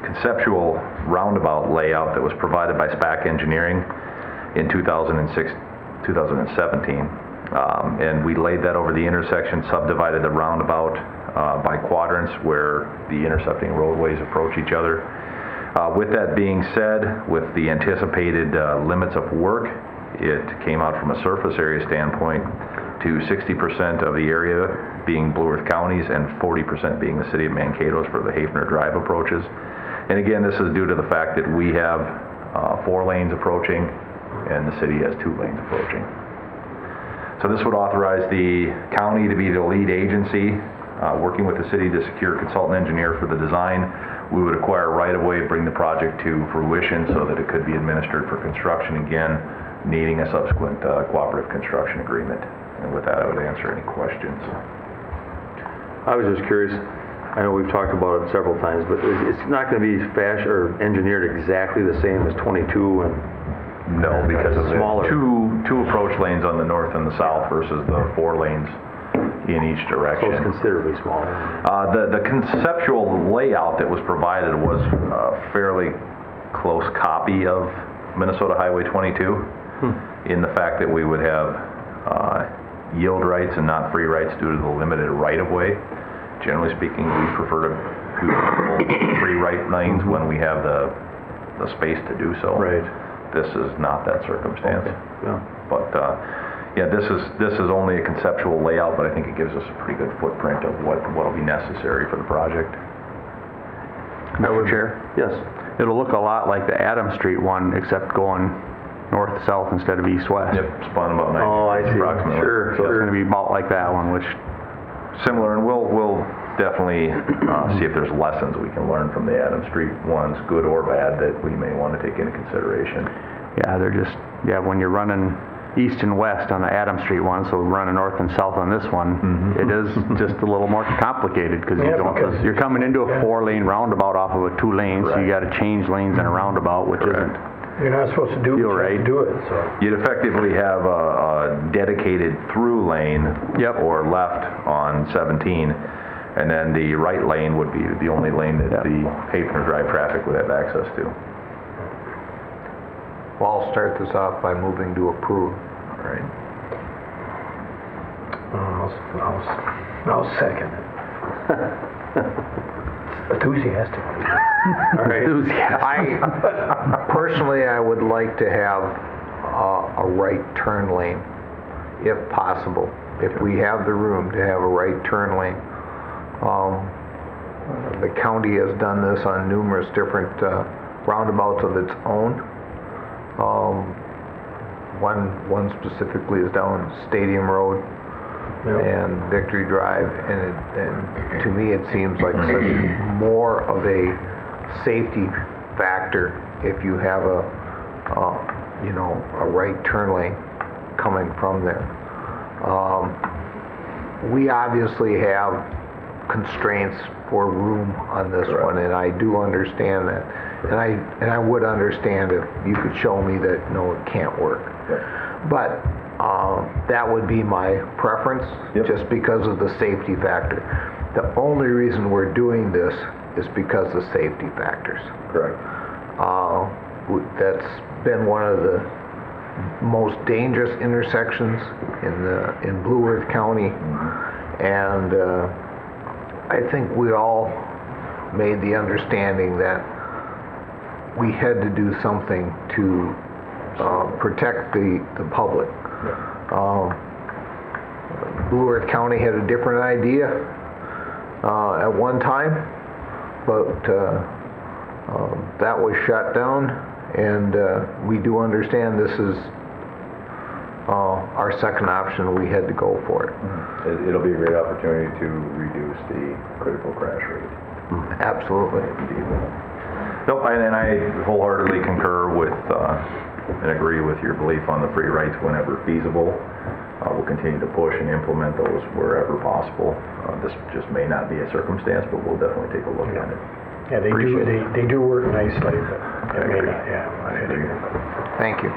conceptual roundabout layout that was provided by SPAC Engineering in 2017. And we laid that over the intersection, subdivided the roundabout by quadrants where the intersecting roadways approach each other. With that being said, with the anticipated limits of work, it came out from a surface area standpoint to 60% of the area being Blue Earth counties and 40% being the city of Mankato's for the Hafner Drive approaches. And again, this is due to the fact that we have 4 lanes approaching and the city has 2 lanes approaching. So this would authorize the county to be the lead agency, working with the city to secure a consultant engineer for the design. We would acquire right-of-way, bring the project to fruition so that it could be administered for construction again, needing a subsequent cooperative construction agreement. And with that, I would answer any questions. I was just curious, I know we've talked about it several times, but it's not going to be fashioned or engineered exactly the same as 22 and... No, because of the smaller. two approach lanes on the north and the south versus the 4 lanes in each direction. So it's considerably smaller. The conceptual layout that was provided was a fairly close copy of Minnesota Highway 22 in the fact that we would have yield rights and not free rights due to the limited right-of-way. Generally speaking, we prefer to do free right lanes when we have the space to do so. Right. This is not that circumstance. Okay. Yeah. But yeah, this is only a conceptual layout, but I think it gives us a pretty good footprint of what will be necessary for the project. Mr. Chair? Yes. It'll look a lot like the Adams Street one, except going north-south instead of east-west. Yep, spun about 90 Oh, I see. approximately. Sure, So it's sure. going to be about like that one, which, Similar, and we'll definitely see if there's lessons we can learn from the Adams Street ones, good or bad, that we may want to take into consideration. yeah, they're just, when you're running east and west on the Adams Street one, so running north and south on this one, it is just a little more complicated because Yeah, because- you're coming into a 4-lane roundabout off of a 2-lane, so you got to change lanes in a roundabout, which isn't. You're not supposed to do, You're right. do it, so. You'd effectively have a dedicated through lane Yep. or left on 17, and then the right lane would be the only lane that Yep. the Hafner Drive traffic would have access to. Well, I'll start this off by moving to approve. All right. I'll second it. Enthusiastic. All right. Personally, I would like to have a right turn lane, if possible. If we have the room to have a right turn lane. The county has done this on numerous different roundabouts of its own. One specifically is down Stadium Road and Victory Drive, and to me, it seems like such more of a safety factor if you have a right turn lane coming from there. We obviously have constraints for room on this one, and I do understand that. And I would understand if you could show me that, no, it can't work. But that would be my preference, just because of the safety factor. The only reason we're doing this is because of safety factors. Correct. That's been one of the most dangerous intersections in Blue Earth County, and I think we all made the understanding that we had to do something to protect the public. Blue Earth County had a different idea at one time, but that was shut down, and we do understand this is our second option. We had to go for it. It'll be a great opportunity to reduce the critical crash rate. Absolutely. Nope, and I wholeheartedly concur with and agree with your belief on the free rights whenever feasible. We'll continue to push and implement those wherever possible. This just may not be a circumstance, but we'll definitely take a look at it. Yeah, they do work nicely, but it may not, I agree. Thank you.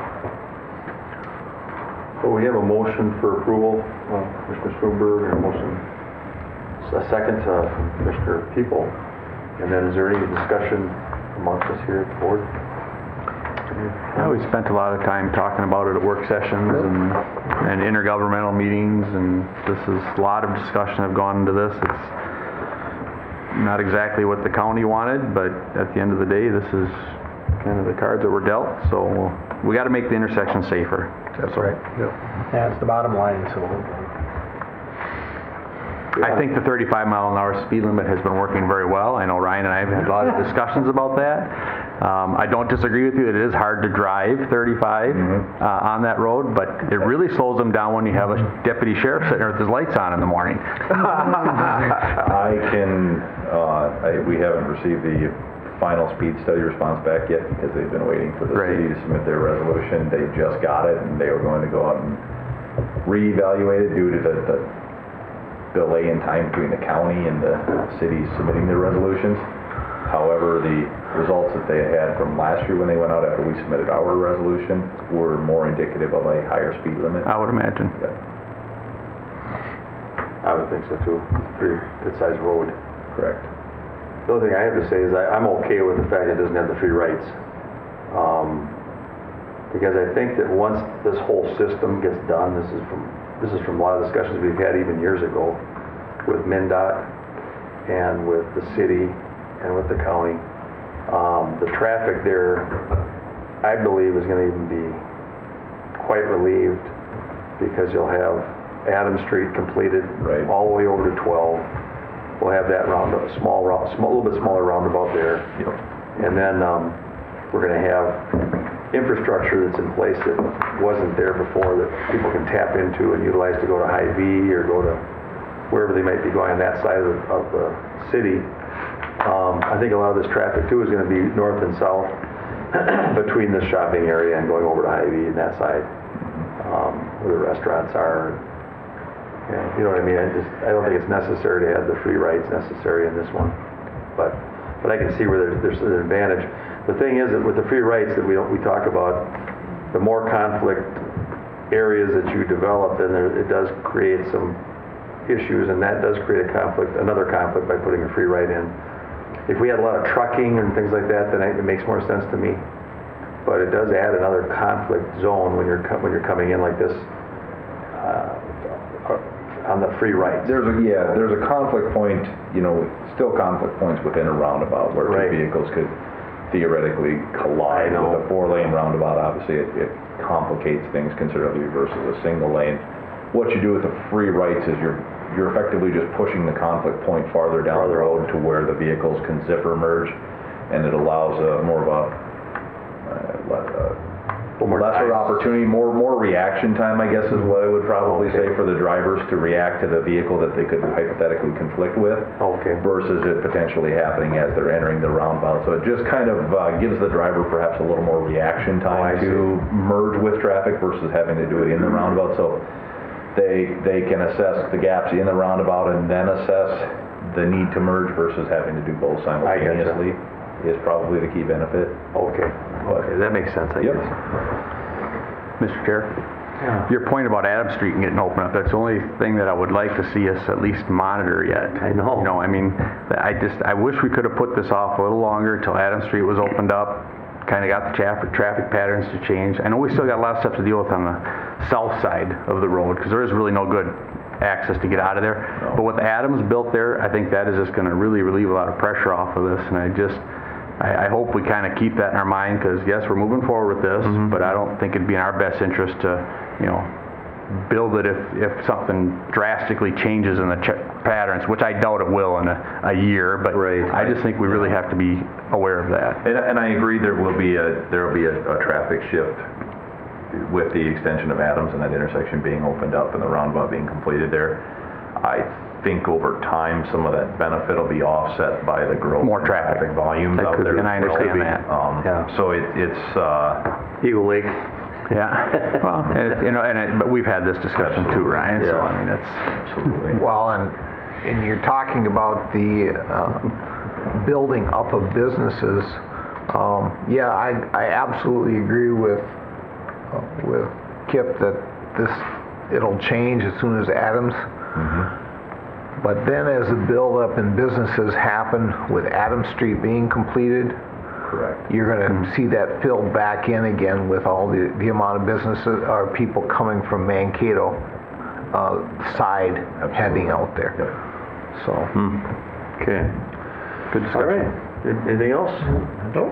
So we have a motion for approval, Commissioner Schoenberg, and a motion, a second from Commissioner People. And then is there any discussion amongst us here at the board? We spent a lot of time talking about it at work sessions and intergovernmental meetings, and this is a lot of discussion have gone into this. It's not exactly what the county wanted, but at the end of the day, this is kind of the cards that were dealt. So we got to make the intersection safer. That's right. Yeah, it's the bottom line, so. I think the 35-mile-an-hour speed limit has been working very well. I know Ryan and I have had a lot of discussions about that. I don't disagree with you. It is hard to drive 35 on that road, but it really slows them down when you have a deputy sheriff sitting there with his lights on in the morning. We haven't received the final speed study response back yet because they've been waiting for the city to submit their resolution. They just got it, and they were going to go out and reevaluate it due to the delay in time between the county and the city submitting their resolutions. However, the results that they had from last year when they went out after we submitted our resolution were more indicative of a higher speed limit. I would imagine. I would think so too. Pretty good-sized road. Correct. The other thing I have to say is I'm okay with the fact it doesn't have the free rights. Because I think that once this whole system gets done, this is from a lot of discussions we've had even years ago with MnDOT and with the city and with the county. The traffic there, I believe, is going to even be quite relieved because you'll have Adams Street completed all the way over to 12. We'll have that roundabout, a little bit smaller roundabout there. And then we're going to have infrastructure that's in place that wasn't there before that people can tap into and utilize to go to Hy-Vee or go to wherever they might be going on that side of the city. I think a lot of this traffic too is going to be north and south between this shopping area and going over to Hy-Vee and that side where the restaurants are. You know what I mean? I don't think it's necessary to have the free rights necessary in this one, but I can see where there's an advantage. The thing is that with the free rights that we talk about, the more conflict areas that you develop, then it does create some issues, and that does create another conflict by putting a free right in. If we had a lot of trucking and things like that, then it makes more sense to me. But it does add another conflict zone when you're coming in like this on the free rights. There's a conflict point, still conflict points within a roundabout where two vehicles could theoretically collide. With a 4-lane roundabout, obviously it complicates things considerably versus a single lane. What you do with the free rights is you're effectively just pushing the conflict point farther down the road to where the vehicles can zipper merge, and it allows more of a lesser opportunity, more reaction time, I guess is what I would probably say for the drivers to react to the vehicle that they could hypothetically conflict with. Okay. Versus it potentially happening as they're entering the roundabout. So it just kind of gives the driver perhaps a little more reaction time to merge with traffic versus having to do it in the roundabout. So they can assess the gaps in the roundabout and then assess the need to merge versus having to do both simultaneously is probably the key benefit. Okay, that makes sense, I guess. Mr. Chair? Your point about Adams Street and getting open up, that's the only thing that I would like to see us at least monitor yet. I know. You know, I mean, I wish we could have put this off a little longer until Adams Street was opened up, kind of got the traffic patterns to change. I know we still got a lot of stuff to deal with on the south side of the road, because there is really no good access to get out of there. No. But with Adams built there, I think that is just going to really relieve a lot of pressure off of this, and I hope we kind of keep that in our mind, because yes, we're moving forward with this, but I don't think it'd be in our best interest to, you know, build it if something drastically changes in the patterns, which I doubt it will in a year, but I just think we really have to be aware of that. And I agree there will be a traffic shift with the extension of Adams and that intersection being opened up and the roundabout being completed there. I think over time some of that benefit will be offset by the growth More in traffic volumes out there. And I understand that. So it's Eagle Lake. Yeah. Well, but we've had this discussion too, Ryan. So I mean, that's absolutely. Well, and you're talking about the building up of businesses. I absolutely agree with Kip that it'll change as soon as Adams. But then as the buildup in businesses happen with Adams Street being completed, correct, you're going to see that filled back in again with all the amount of businesses or people coming from Mankato side heading out there. Yep. So. Okay. Good discussion. All right. Anything else? No.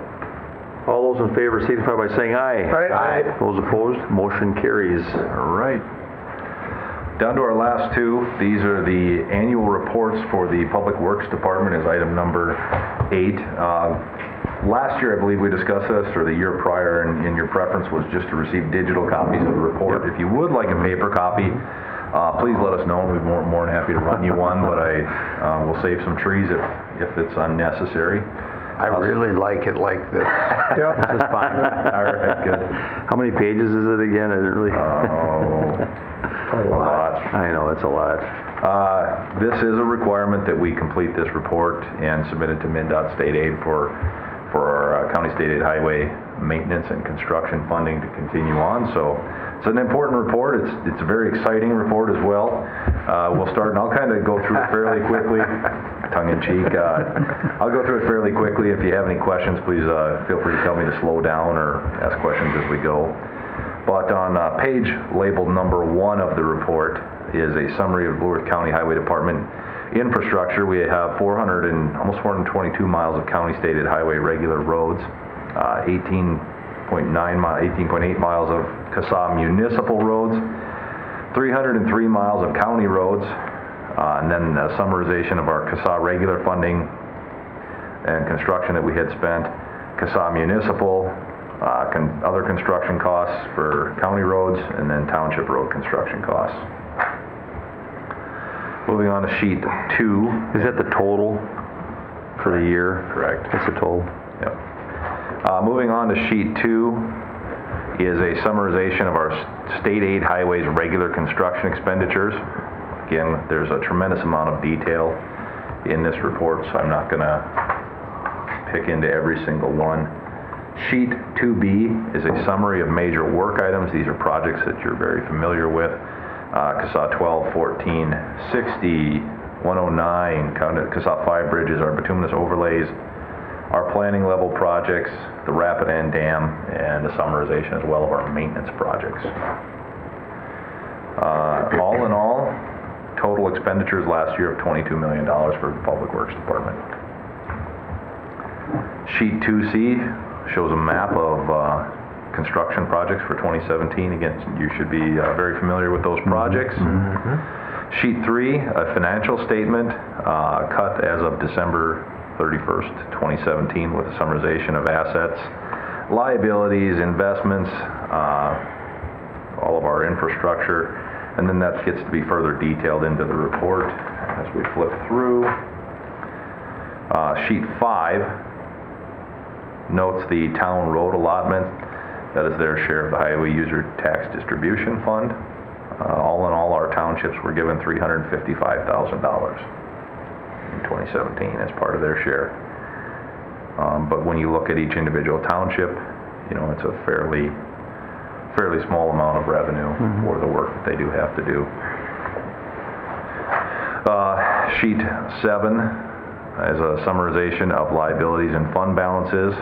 All those in favor signify by saying aye. Aye. Those opposed, motion carries. All right. Down to our last two. These are the annual reports for the Public Works Department as item number 8. Last year, I believe we discussed this, or the year prior, and your preference was just to receive digital copies of the report. If you would like a paper copy, please let us know. We'd be more than happy to run you one, but I will save some trees if it's unnecessary. I really like it like this. Yeah, this is fine. All right, good. How many pages is it again? I didn't really. A lot. I know, it's a lot. This is a requirement that we complete this report and submit it to MnDOT State Aid for our County State Aid highway maintenance and construction funding to continue on. So it's an important report. It's a very exciting report as well. We'll start, and I'll kind of go through it fairly quickly, tongue-in-cheek. I'll go through it fairly quickly. If you have any questions, please feel free to tell me to slow down or ask questions as we go. But on page labeled number 1 of the report is a summary of Blue Earth County Highway Department infrastructure. We have almost 422 miles of county-stated highway regular roads, 18.8 miles of CSAH municipal roads, 303 miles of county roads, and then a summarization of our CSAH regular funding and construction that we had spent, CSAH municipal, other construction costs for county roads, and then township road construction costs. Moving on to sheet 2. Is that the total for the year? Correct. That's the total. Yep. Moving on to sheet 2 is a summarization of our state aid highways regular construction expenditures. Again, there's a tremendous amount of detail in this report, so I'm not going to pick into every single one. Sheet 2B is a summary of major work items. These are projects that you're very familiar with. CSAH 12, 14, 60, 109, CSAH 5 bridges, our bituminous overlays, our planning level projects, the Rapidan Dam, and the summarization as well of our maintenance projects. All in all, total expenditures last year of $22 million for the Public Works Department. Sheet 2C shows a map of construction projects for 2017. Again, you should be very familiar with those projects. Sheet 3, a financial statement cut as of December 31st, 2017 with a summarization of assets, liabilities, investments, all of our infrastructure, and then that gets to be further detailed into the report as we flip through. Sheet 5 notes the town road allotment. That is their share of the highway user tax distribution fund. All in all, our townships were given $355,000 in 2017 as part of their share. But when you look at each individual township, you know, it's a fairly small amount of revenue for the work that they do have to do. Sheet 7 is a summarization of liabilities and fund balances.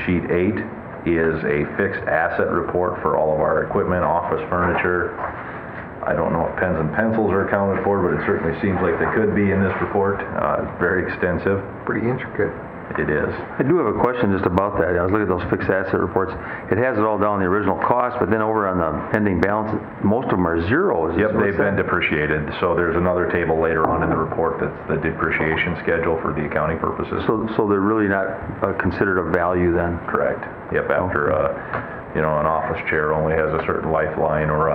Sheet 8 is a fixed asset report for all of our equipment, office furniture. I don't know if pens and pencils are accounted for, but it certainly seems like they could be in this report. It's very extensive. Pretty intricate. It is. I do have a question just about that. I was looking at those fixed asset reports. It has it all down the original cost, but then over on the pending balance, most of them are zeros. Yep, they've been depreciated. So there's another table later on in the report that's the depreciation schedule for the accounting purposes. So they're really not considered a value then? Correct. Yep, after you know, an office chair only has a certain lifeline, or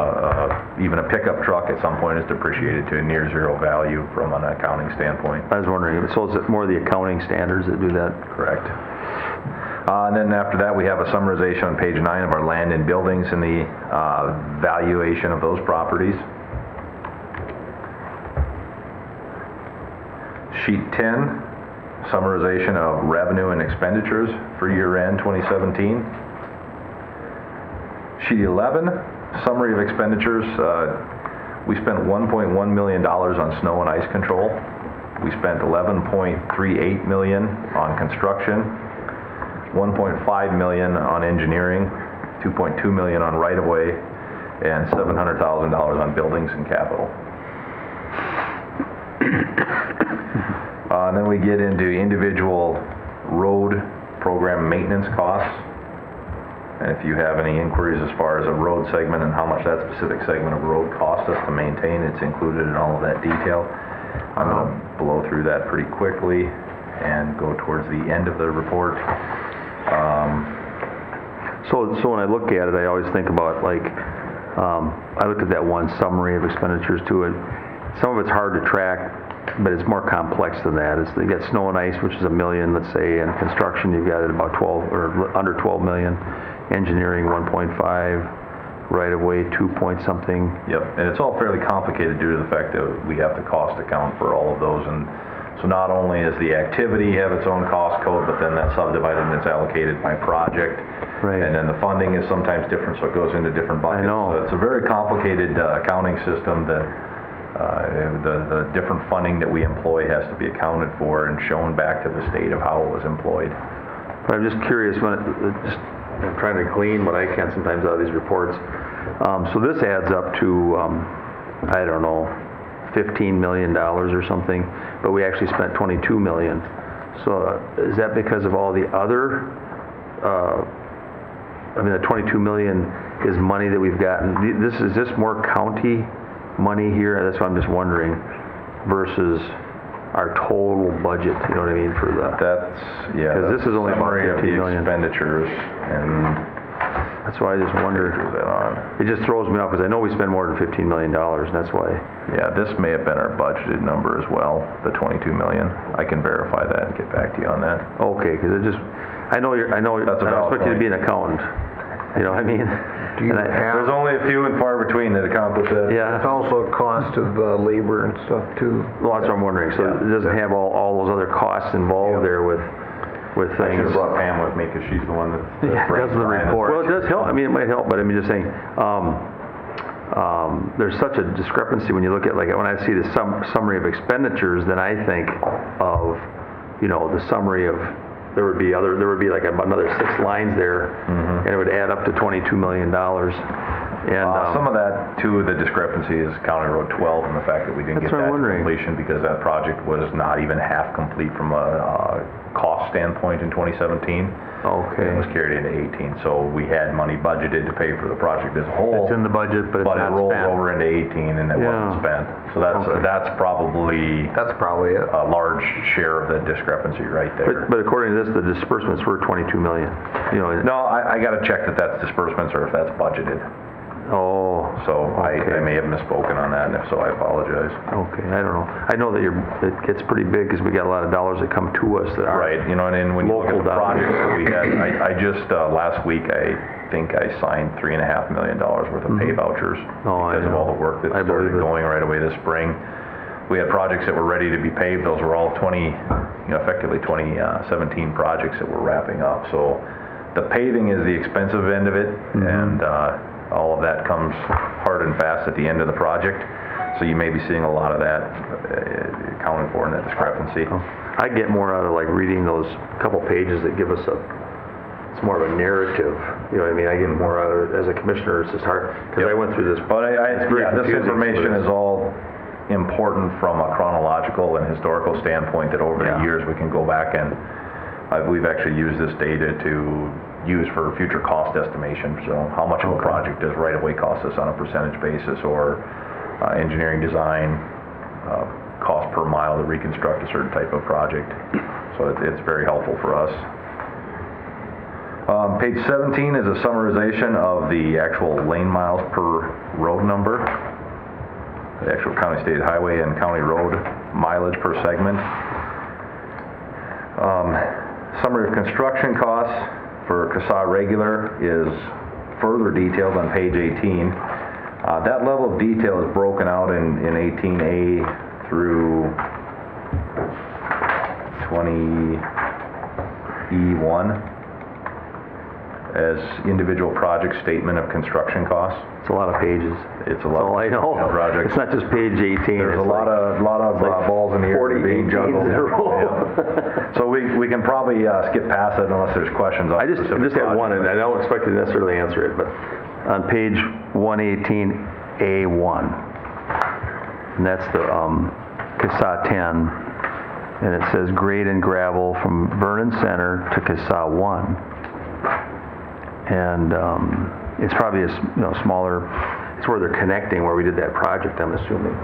even a pickup truck at some point is depreciated to a near zero value from an accounting standpoint. I was wondering, so is it more the accounting standards that do that? Correct. And then after that, we have a summarization on page 9 of our land and buildings and the valuation of those properties. Sheet 10, summarization of revenue and expenditures for year-end 2017. Sheet 11, summary of expenditures. We spent $1.1 million on snow and ice control. We spent $11.38 million on construction, $1.5 million on engineering, $2.2 million on right-of-way, and $700,000 on buildings and capital. And then we get into individual road program maintenance costs. And if you have any inquiries as far as a road segment and how much that specific segment of road costs us to maintain, it's included in all of that detail. I'm going to blow through that pretty quickly and go towards the end of the report. So when I look at it, I always think about, like, I looked at that one summary of expenditures to it. Some of it's hard to track, but it's more complex than that. You got snow and ice, which is $1 million, let's say, and construction you've got at about 12 or under 12 million. Engineering 1.5, right-of-way 2 point something. Yep, and it's all fairly complicated due to the fact that we have to cost account for all of those. And so not only does the activity have its own cost code, but then that's subdivided and it's allocated by project. Right. And then the funding is sometimes different, so it goes into different buckets. I know. So it's a very complicated accounting system that the different funding that we employ has to be accounted for and shown back to the state of how it was employed. But I'm just curious, I'm trying to glean what I can sometimes out of these reports. So this adds up to, I don't know, $15 million or something, but we actually spent $22 million. So is that because of all the other, I mean, the $22 million is money that we've gotten. Is this more county money here? That's what I'm just wondering, versus our total budget, you know what I mean, for the... Because this is only about $15 million. Expenditures, and that's why I just wonder. It just throws me off, because I know we spend more than $15 million, and that's why. Yeah, this may have been our budgeted number as well, the $22 million. I can verify that and get back to you on that. Okay, because it just, I know I don't expect you to be an accountant. You know what I mean? There's only a few and far between that accomplish that. Yeah. It's also a cost of labor and stuff too. Well, that's what I'm wondering. So it doesn't have all those other costs involved there with I things. should have brought Pam with me because she's the one that does the report. Well, it does help. I mean, it might help, but I'm just saying, there's such a discrepancy when you look at, like, when I see the summary of expenditures, then I think of, you know, the summary of, there would be like another 6 lines there, and it would add up to $22 million. And some of that, too, the discrepancy is County Road 12 and the fact that we didn't get that to completion because that project was not even half complete from a cost standpoint in 2017. Okay. It was carried into 18, so we had money budgeted to pay for the project as a whole. It's in the budget, but it's not it rolled spent. over into 18 and it wasn't spent. So that's probably it. a large share of the discrepancy right there. But according to this, the disbursements were 22 million. You know, No, I gotta check that that's disbursements or if that's budgeted. oh, So okay. I may have misspoken on that, and if so, I apologize. Okay, I don't know. I know that it gets pretty big because we got a lot of dollars that come to us that are. Right, you know, and when you look at Local the projects that we dollars. had, I just, last week, I think I signed $3.5 million worth of pay vouchers Oh, I because of know. all the work that I believe started it. going right away this spring. We had projects that were ready to be paved. Those were all effectively 2017 projects that we're wrapping up. So the paving is the expensive end of it, and all of that comes hard and fast at the end of the project. So you may be seeing a lot of that accounted for in that discrepancy. I get more out of like reading those couple pages that give us it's more of a narrative. You know what I mean? I get more out of it as a commissioner. It's just hard because I went through this. But It's very this confusing information for this. is all important from a chronological and historical standpoint, that over the years we can go back and we've actually used this data to use for future cost estimation. So how much of a project does right-of-way cost us on a percentage basis, or engineering design, cost per mile to reconstruct a certain type of project. So it's very helpful for us. Page 17 is a summarization of the actual lane miles per road number, the actual county, state highway, and county road mileage per segment. Summary of construction costs for CSAH regular is further detailed on page 18. That level of detail is broken out in 18A through 20E1 as individual project statement of construction costs. It's a lot of pages. It's a lot. Oh, I know. Project. It's not just page 18. There's it's a lot of balls in the air 40 being 18s juggled. in a row. Yeah. So we can probably skip past it unless there's questions on I just specific had one, and projects. I don't expect you to necessarily answer it, but on page 118A1, and that's the CSAH 10, and it says grade and gravel from Vernon Center to CSAH 1. And it's probably a smaller, it's where they're connecting, where we did that project, I'm assuming.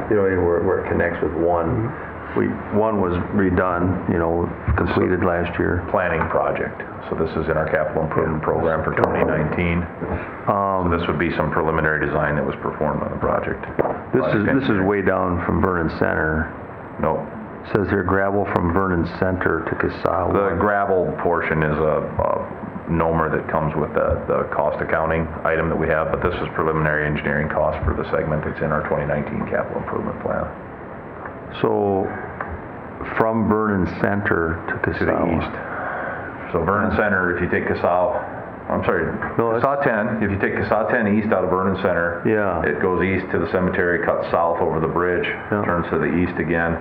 You know, where it connects with one. One was redone, completed last year. Planning project. So this is in our capital improvement program for 2019. So this would be some preliminary design that was performed on the project. This is way down from Vernon Center. No. It says here gravel from Vernon Center to CSAH 1. The gravel portion is a NOMR that comes with the cost accounting item that we have, but this is preliminary engineering cost for the segment that's in our 2019 capital improvement plan. So from Vernon Center to To CSAH the 1. east. So Vernon Center, if you take CSAH 10, if you take CSAH 10 east out of Vernon Center, Yeah. it goes east to the cemetery, cuts south over the bridge, turns to the east again,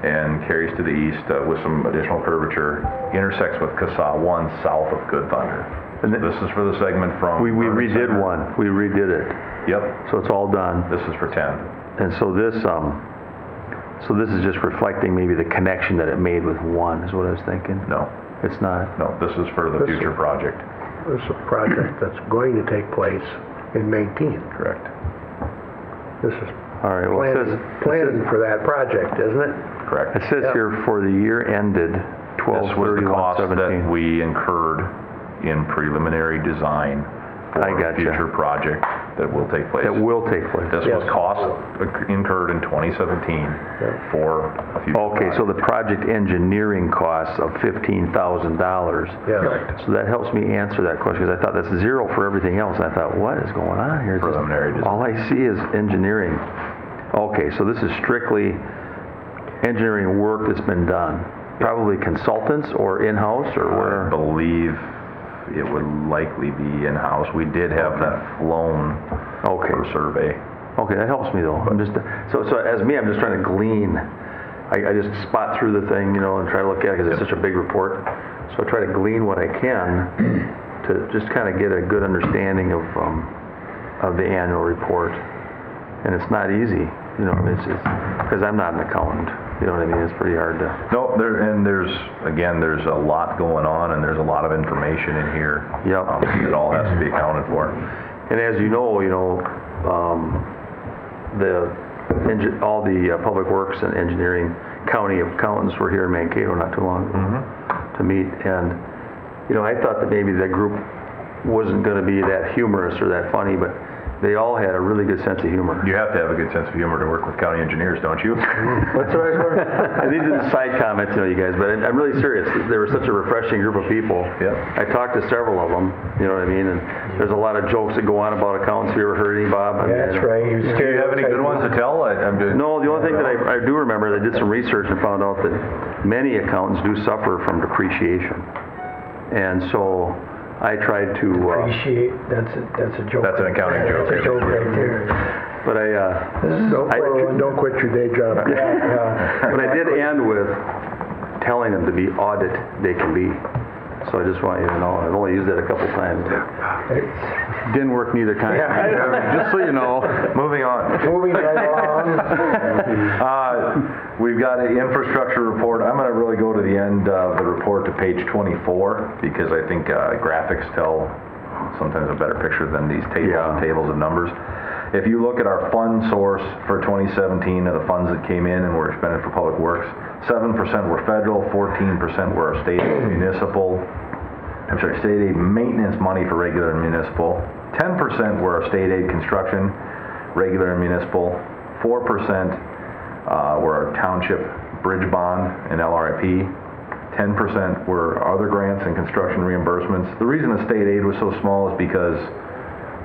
and carries to the east with some additional curvature, intersects with CSAH 1 south of Good Thunder. And this is for the segment from... We Vernon redid Center. one. We redid it. Yep. So it's all done. This is for 10. And so this is just reflecting maybe the connection that it made with one, is what I was thinking. No. It's not. No, this is for the future project. This is a project that's going to take place in 19. Correct. This is All right, well, planning for that project, isn't it? Correct. it says here for the year ended This was the cost that 12/31/17. we incurred in preliminary design for I a gotcha. future project that will take place. That will take place. This was cost incurred in 2017 for a future Okay, so the project. project engineering costs of $15,000. Yeah. So that helps me answer that question, because I thought that's zero for everything else. I thought, what is going on here? Is this- Preliminary design. All I see is engineering. Okay, so this is strictly engineering work that's been done. Probably consultants or in-house, or I where? believe it would likely be in-house. We did have that flown for survey. Okay, that helps me though. I'm just, so as me, I'm just trying to glean. I just spot through the thing, and try to look at it because it's such a big report. So I try to glean what I can to just kind of get a good understanding of the annual report. And it's not easy, it's because I'm not an accountant. You know what I mean? It's pretty hard to. No, there's a lot going on, and there's a lot of information in here. Yep. It all has to be accounted for. And as you know, all the Public Works and Engineering County accountants were here in Mankato not too long ago to meet, and, you know, I thought that maybe that group wasn't going to be that humorous or that funny, but they all had a really good sense of humor. You have to have a good sense of humor to work with county engineers, don't you? That's what I was and these are the side comments, you know, you guys, but I'm really serious. They were such a refreshing group of people. Yep. I talked to several of them, you know what I mean? And there's a lot of jokes that go on about accountants. Have you ever heard any, Bob? I mean, That's right. Do you have any good ones to tell? No, the only thing that I do remember, I did some research and found out that many accountants do suffer from depreciation. And so I tried to... Appreciate, that's a joke. That's an accounting joke. That's a joke right there. But Don't quit your day job. but I did end with telling them to be audit they can be. So I just want you to know, I've only used that a couple times. Didn't work neither time. Just so you know. Moving on. Moving right along. We've got an infrastructure report. I'm going to really go to the end of the report to page 24 because I think graphics tell sometimes a better picture than these tables of numbers. If you look at our fund source for 2017 of the funds that came in and were expended for public works, 7% were federal, 14% were our state aid maintenance money for regular and municipal, 10% were our state aid construction, regular and municipal, 4% were our township bridge bond and LRIP, 10% were other grants and construction reimbursements. The reason the state aid was so small is because,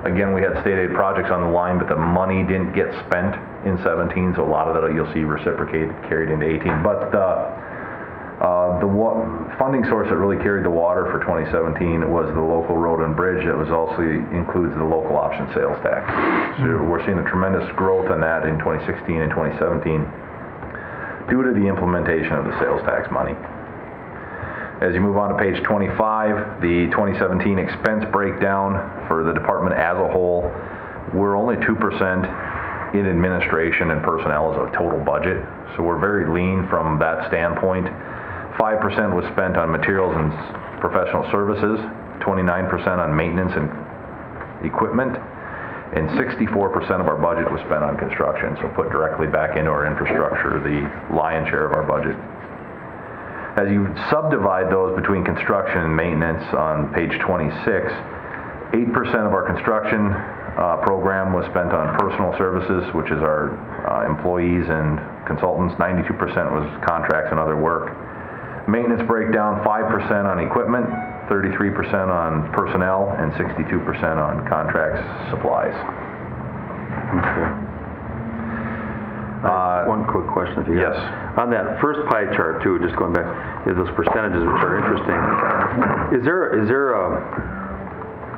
again, we had state aid projects on the line, but the money didn't get spent in 17, so a lot of that you'll see reciprocated, carried into 18. But the funding source that really carried the water for 2017 was the local road and bridge. That was also includes the local option sales tax. So we're seeing a tremendous growth in that in 2016 and 2017 due to the implementation of the sales tax money. As you move on to page 25, the 2017 expense breakdown for the department as a whole, we're only 2% in administration and personnel as a total budget. So we're very lean from that standpoint. 5% was spent on materials and professional services, 29% on maintenance and equipment, and 64% of our budget was spent on construction. So put directly back into our infrastructure, the lion's share of our budget. As you subdivide those between construction and maintenance on page 26, 8% of our construction program was spent on personal services, which is our employees and consultants. 92% was contracts and other work. Maintenance breakdown, 5% on equipment, 33% on personnel, and 62% on contracts, supplies. Okay. One quick question for you. Yes. On that first pie chart too, just going back, is those percentages which are interesting. Is there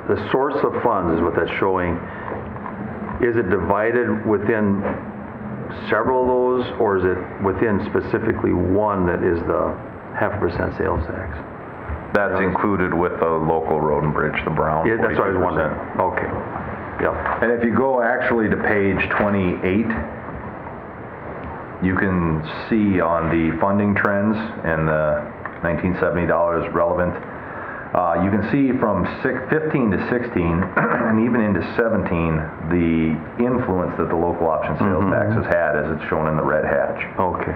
the source of funds is what that's showing. Is it divided within several of those, or is it within specifically one that is the 0.5% sales tax? That's included with the local road and bridge, the brown. Yeah, that's what I was wondering. Okay. Yep. And if you go actually to page 28, you can see on the funding trends and the $1970 relevant. You can see from 15 to 16 and even into 17 the influence that the local option sales tax has had, as it's shown in the red hatch. Okay.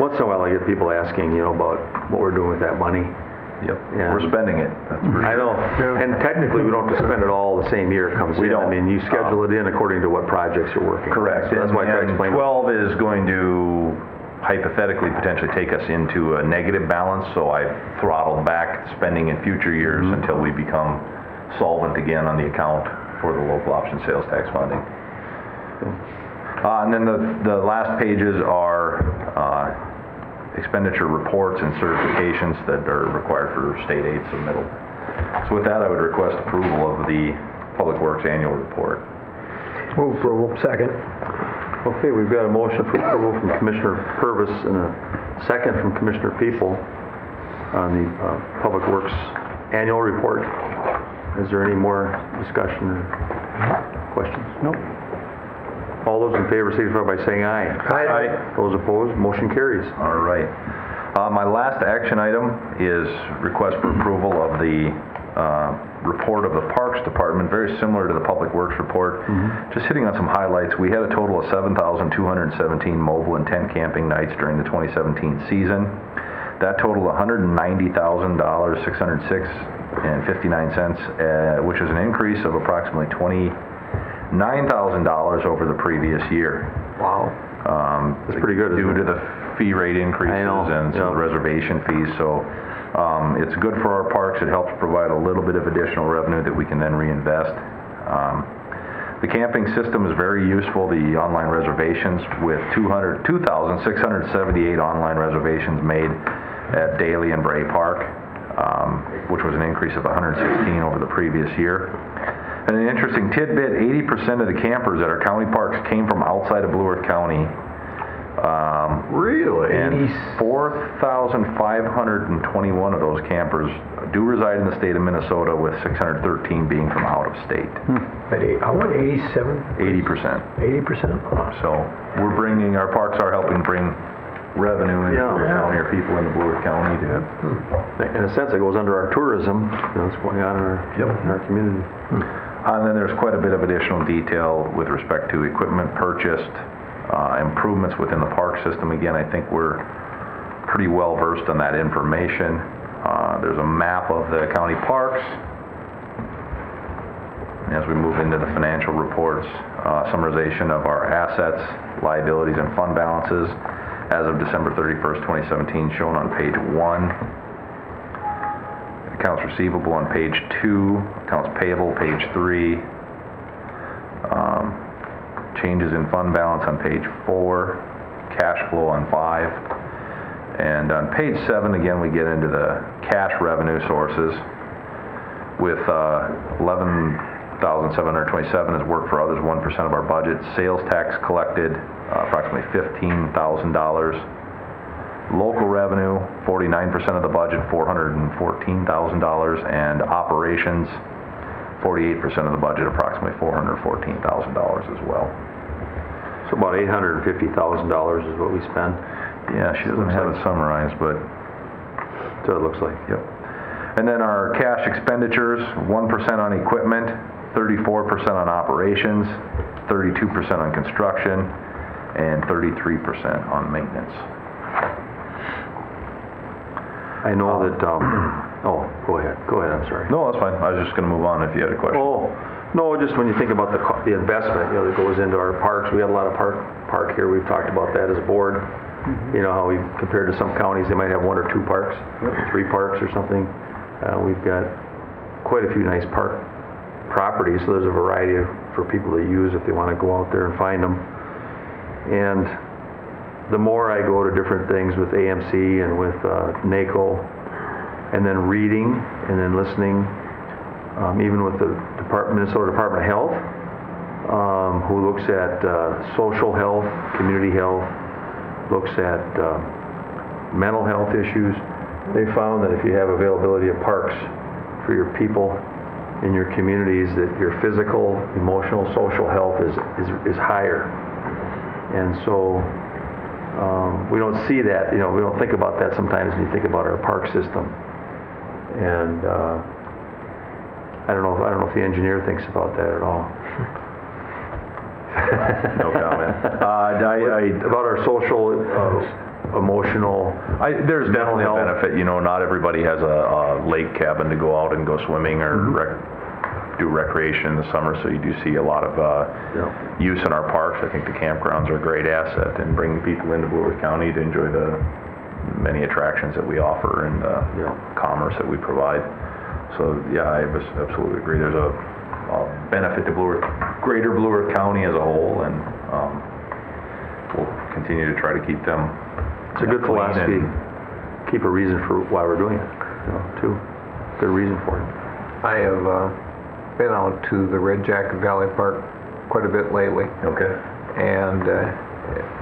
Once in a while I get people asking, about what we're doing with that money. Yep. Yeah. We're spending it. That's for sure. I know. And technically we don't have to spend it all the same year it comes in. We don't. I mean, you schedule it in according to what projects you're working on. Correct. So that's why I try to explain. 12 is going to hypothetically potentially take us into a negative balance, so I've throttled back spending in future years until we become solvent again on the account for the local option sales tax funding. And then the last pages are expenditure reports and certifications that are required for state aid submittal. So with that, I would request approval of the Public Works Annual Report. Move approval. Second. Okay, we've got a motion for approval from Commissioner Purvis and a second from Commissioner People on the Public Works Annual Report. Is there any more discussion or questions? No? All those in favor signify by saying aye. Aye. Those opposed, motion carries. All right. My last action item is request for approval of the report of the Parks Department, very similar to the Public Works report. Just hitting on some highlights, we had a total of 7,217 mobile and tent camping nights during the 2017 season. That totaled $190,606.59, which is an increase of approximately $29,000 over the previous year. Wow. That's pretty good, Due isn't to it? the fee rate increases I know, and some yeah. reservation fees, so it's good for our parks. It helps provide a little bit of additional revenue that we can then reinvest. The camping system is very useful, the online reservations, with 2,678 online reservations made at Daly and Bray Park, which was an increase of 116 over the previous year. And an interesting tidbit, 80% of the campers at our county parks came from outside of Blue Earth County. Really? And 4,521 of those campers do reside in the state of Minnesota, with 613 being from out of state. How about 87? 80%. 80%? So our parks are helping bring revenue into Blue Earth County, or people into Blue Earth County to. In a sense, it goes under our tourism, what's going on in our community. And then there's quite a bit of additional detail with respect to equipment purchased, improvements within the park system. Again, I think we're pretty well versed on that information. There's a map of the county parks. As we move into the financial reports, summarization of our assets, liabilities, and fund balances as of December 31st, 2017, shown on page 1. Accounts receivable on page 2, accounts payable page 3, changes in fund balance on page 4, cash flow on 5, and on page 7 again we get into the cash revenue sources, with 11,727 is work for others, 1% of our budget. Sales tax collected, approximately $15,000. Local revenue, 49% of the budget, $414,000, and operations, 48% of the budget, approximately $414,000 as well. So about $850,000 is what we spend. Yeah, she doesn't have it summarized, but So it looks like. yep. And then our cash expenditures, 1% on equipment, 34% on operations, 32% on construction, and 33% on maintenance. I know that, oh, go ahead, I'm sorry. No, that's fine. I was just going to move on if you had a question. Oh, no, just when you think about the investment, that goes into our parks, we have a lot of park here, we've talked about that as a board. How we, compared to some counties, they might have 1 or 2 parks, 3 parks or something. We've got quite a few nice park properties, so there's a variety for people to use if they want to go out there and find them. And the more I go to different things with AMC and with NACO, and then reading and then listening, even with the Minnesota Department of Health, who looks at social health, community health, looks at mental health issues, they found that if you have availability of parks for your people in your communities, that your physical, emotional, social health is higher. And so we don't see that, we don't think about that sometimes when you think about our park system. And I don't know if the engineer thinks about that at all. No comment. About our social, emotional, There's mental definitely a health. benefit. Not everybody has a lake cabin to go out and go swimming or do recreation in the summer, so you do see a lot of use in our parks. I think the campgrounds are a great asset in bringing people into Blue Earth County to enjoy the many attractions that we offer and commerce that we provide. So yeah, I absolutely agree. There's a benefit to greater Blue Earth County as a whole, and we'll continue to try to keep them. It's a good clean philosophy. and- Keep a reason for why we're doing it, too. Good reason for it. I have been out to the Red Jacket Valley Park quite a bit lately, Okay. and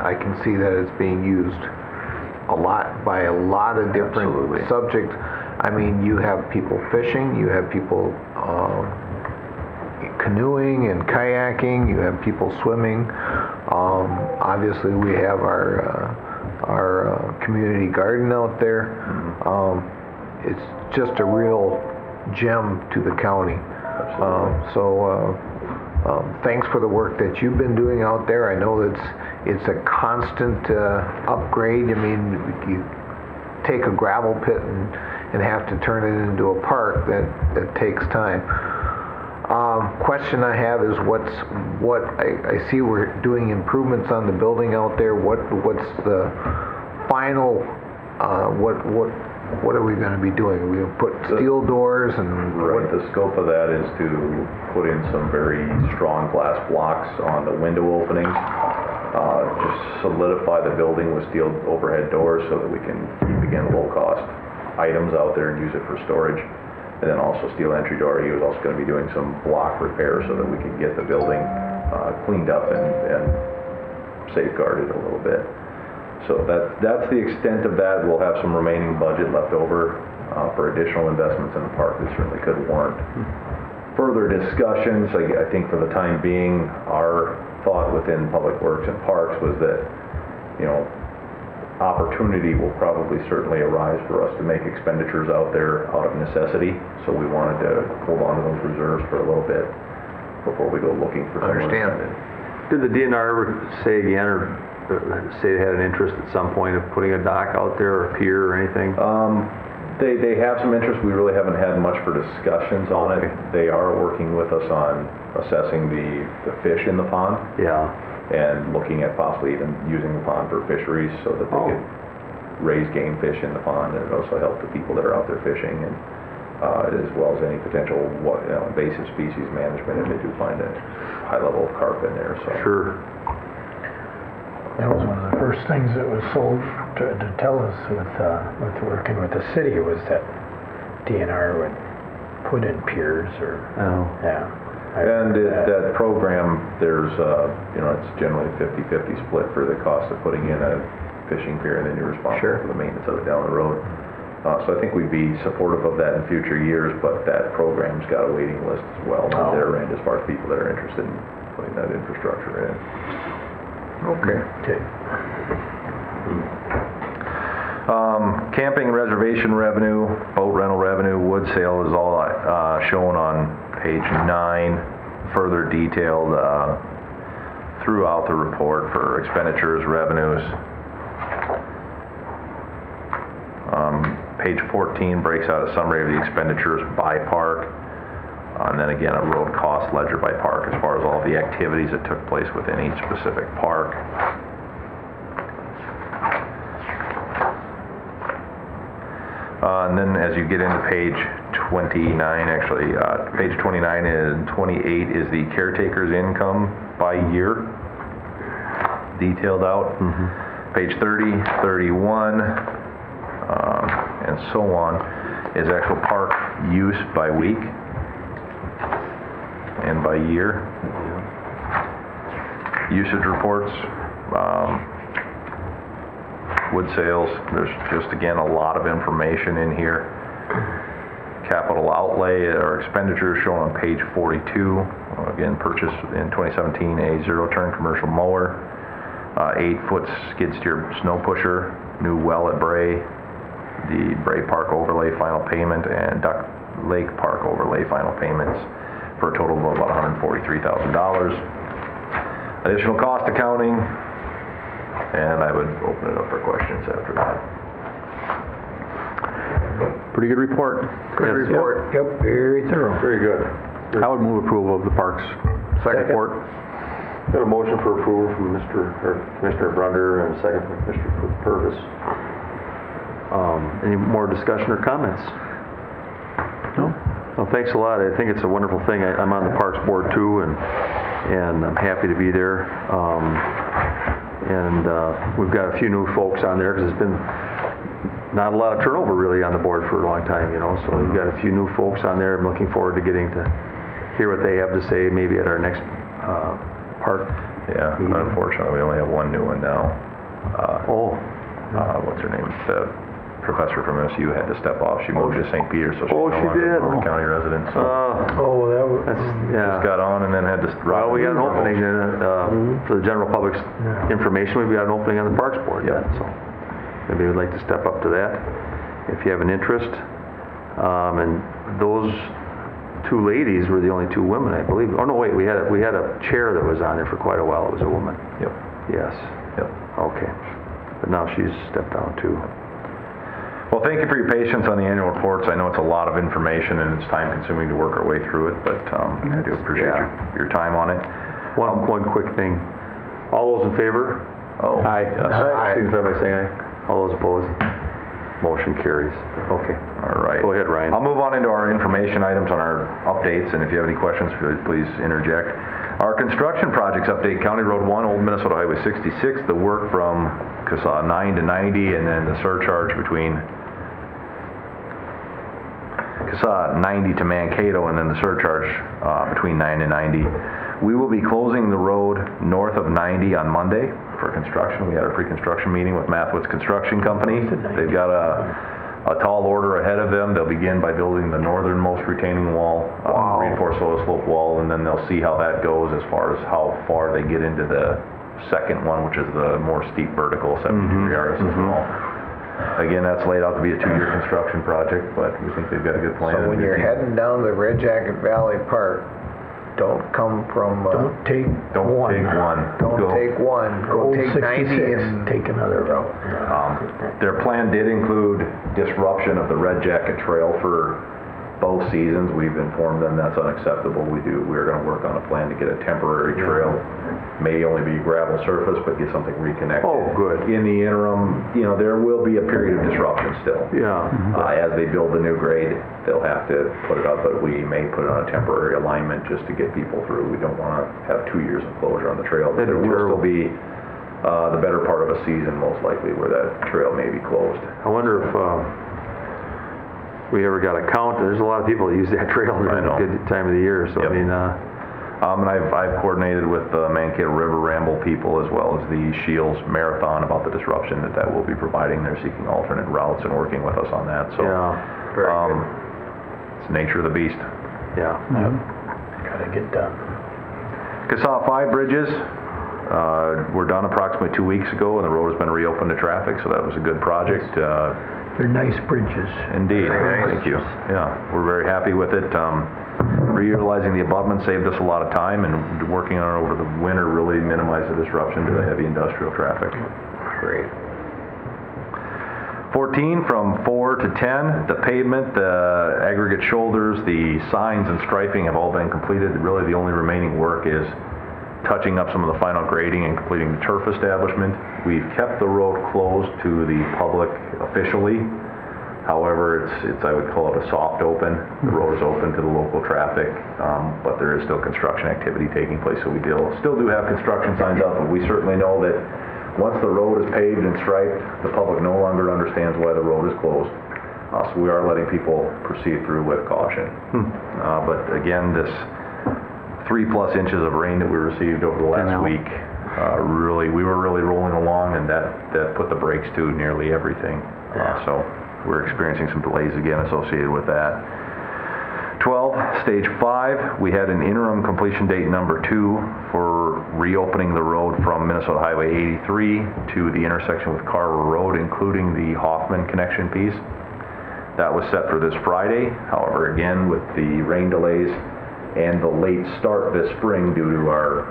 I can see that it's being used a lot by a lot of different Absolutely. subjects. I mean, you have people fishing, you have people canoeing and kayaking, you have people swimming. Obviously, we have our community garden out there. It's just a real gem to the county. Thanks for the work that you've been doing out there. I know it's a constant upgrade. I mean, you take a gravel pit and have to turn it into a park. That takes time. Question I have is I see we're doing improvements on the building out there. What's the final? What are we going to be doing? We put steel doors and Right, the scope of that is to put in some very strong glass blocks on the window openings, just solidify the building with steel overhead doors so that we can keep, again, low-cost items out there and use it for storage. And then also steel entry door. He was also going to be doing some block repairs so that we can get the building cleaned up and safeguarded a little bit. So that's the extent of that. We'll have some remaining budget left over for additional investments in the park that certainly could warrant further discussions. I think for the time being, our thought within Public Works and Parks was that, opportunity will probably certainly arise for us to make expenditures out there out of necessity. So we wanted to hold on to those reserves for a little bit before we go looking for some more spending. Did the DNR ever say again, or say they had an interest at some point of putting a dock out there or a pier or anything? They have some interest. We really haven't had much for discussions on it. They are working with us on assessing the fish in the pond. Yeah. And looking at possibly even using the pond for fisheries so that they could raise game fish in the pond, and it also help the people that are out there fishing, and as well as any potential invasive species management if they do find a high level of carp in there. So. Sure. That was one of the first things that was sold to tell us with working with the city was that DNR would put in piers or, yeah. And that program, there's, it's generally a 50-50 split for the cost of putting in a fishing pier, and then you're responsible for the maintenance of it down the road. So I think we'd be supportive of that in future years, but that program's got a waiting list as well on their end as far as people that are interested in putting that infrastructure in. Okay. Camping reservation revenue, boat rental revenue, wood sale is all shown on page 9, further detailed throughout the report for expenditures, revenues. Page 14 breaks out a summary of the expenditures by park, and then again a road cost ledger by park as far as all the activities that took place within each specific park. And then as you get into page 29, actually, page 29 and 28 is the caretaker's income by year, detailed out. Page 30, 31, and so on, is actual park use by week and by year. Usage reports, wood sales, there's just again a lot of information in here. Capital outlay or expenditures shown on page 42. Again, purchase in 2017 a zero-turn commercial mower, 8-foot skid steer snow pusher, new well at Bray, the Bray Park overlay final payment, and Duck Lake Park overlay final payments for a total of about $143,000. Additional cost accounting, and I would open it up for questions after that. Pretty good report. Good report. Yep, very thorough. Very good. I would move approval of the parks report. Got a motion for approval from Commissioner Brunder and a second from Commissioner Purvis. Any more discussion or comments? No? Well, thanks a lot. I think it's a wonderful thing. I'm on the Parks Board too, and I'm happy to be there. We've got a few new folks on there because it's been not a lot of turnover really on the board for a long time, so we've got a few new folks on there. I'm looking forward to getting to hear what they have to say maybe at our next park. Yeah, unfortunately, we only have one new one now. What's her name? The professor from MSU had to step off. She moved to St. Peter, so she's no longer a North County resident. So just got on and then had to drop. Well, we got an opening for the general public's information. We've got an opening on the Parks Board yet, so maybe we'd like to step up to that if you have an interest. And those two ladies were the only two women, I believe. Oh, no, wait, we had a chair that was on there for quite a while. It was a woman. Yep. Yes. Yep. Okay. But now she's stepped down too. Well, thank you for your patience on the annual reports. I know it's a lot of information and it's time consuming to work our way through it, but I do appreciate your time on it. One quick thing. All those in favor? Oh. Aye. Aye. Signify by saying aye. All those opposed? Motion carries. Okay. All right. Go ahead, Ryan. I'll move on into our information items on our updates, and if you have any questions, please interject. Our construction projects update: County Road 1, Old Minnesota Highway 66, the work from CSAH 9 to 90, and then the surcharge between CSAH 90 to Mankato, and then the surcharge between 9 and 90. We will be closing the road north of 90 on Monday for construction. We had our pre-construction meeting with Mathwoods Construction Company. They've got a tall order ahead of them. They'll begin by building the northernmost retaining wall, reinforced soil slope wall, and then they'll see how that goes as far as how far they get into the second one, which is the more steep vertical, 73 yards as well. Again, that's laid out to be a 2-year construction project, but we think they've got a good plan. So when you're heading down to Red Jacket Valley Park, don't come from, Don't take one. don't take one, go Old take 90 66, and take another route. Their plan did include disruption of the Red Jacket Trail for both seasons. We've informed them that's unacceptable. We're going to work on a plan to get a temporary trail. May only be gravel surface, but get something reconnected. Oh, good. In the interim, there will be a period of disruption still. Yeah. As they build the new grade, they'll have to put it up, but we may put it on a temporary alignment just to get people through. We don't want to have 2 years of closure on the trail. But there will still be the better part of a season, most likely, where that trail may be closed. I wonder if we ever got a count. There's a lot of people that use that trail during a good time of the year. So, Yep. I mean, And I've coordinated with the Mankato River Ramble people as well as the Shields Marathon about the disruption that we'll be providing. They're seeking alternate routes and working with us on that. So, very good. It's the nature of the beast. Yeah. Gotta get done. CSAH 5 bridges were done approximately 2 weeks ago, and the road has been reopened to traffic, so that was a good project. They're nice bridges. Indeed. Thank you. Yeah, we're very happy with it. Reutilizing the abutment saved us a lot of time, and working on it over the winter really minimized the disruption to the heavy industrial traffic. great. 14 from 4 to 10, the pavement, the aggregate shoulders, the signs and striping have all been completed. Really the only remaining work is touching up some of the final grading and completing the turf establishment. We've kept the road closed to the public officially. However, it's I would call it a soft open. The road is open to the local traffic, but there is still construction activity taking place, so we still do have construction signs up, and we certainly know that once the road is paved and striped, the public no longer understands why the road is closed. So we are letting people proceed through with caution. But again, this 3+ inches of rain that we received over the last week, we were really rolling along, and that put the brakes to nearly everything. So we're experiencing some delays again associated with that. 12, stage 5, we had an interim completion date number 2 for reopening the road from Minnesota Highway 83 to the intersection with Carver Road, including the Hoffman connection piece. That was set for this Friday. However, again, with the rain delays and the late start this spring due to our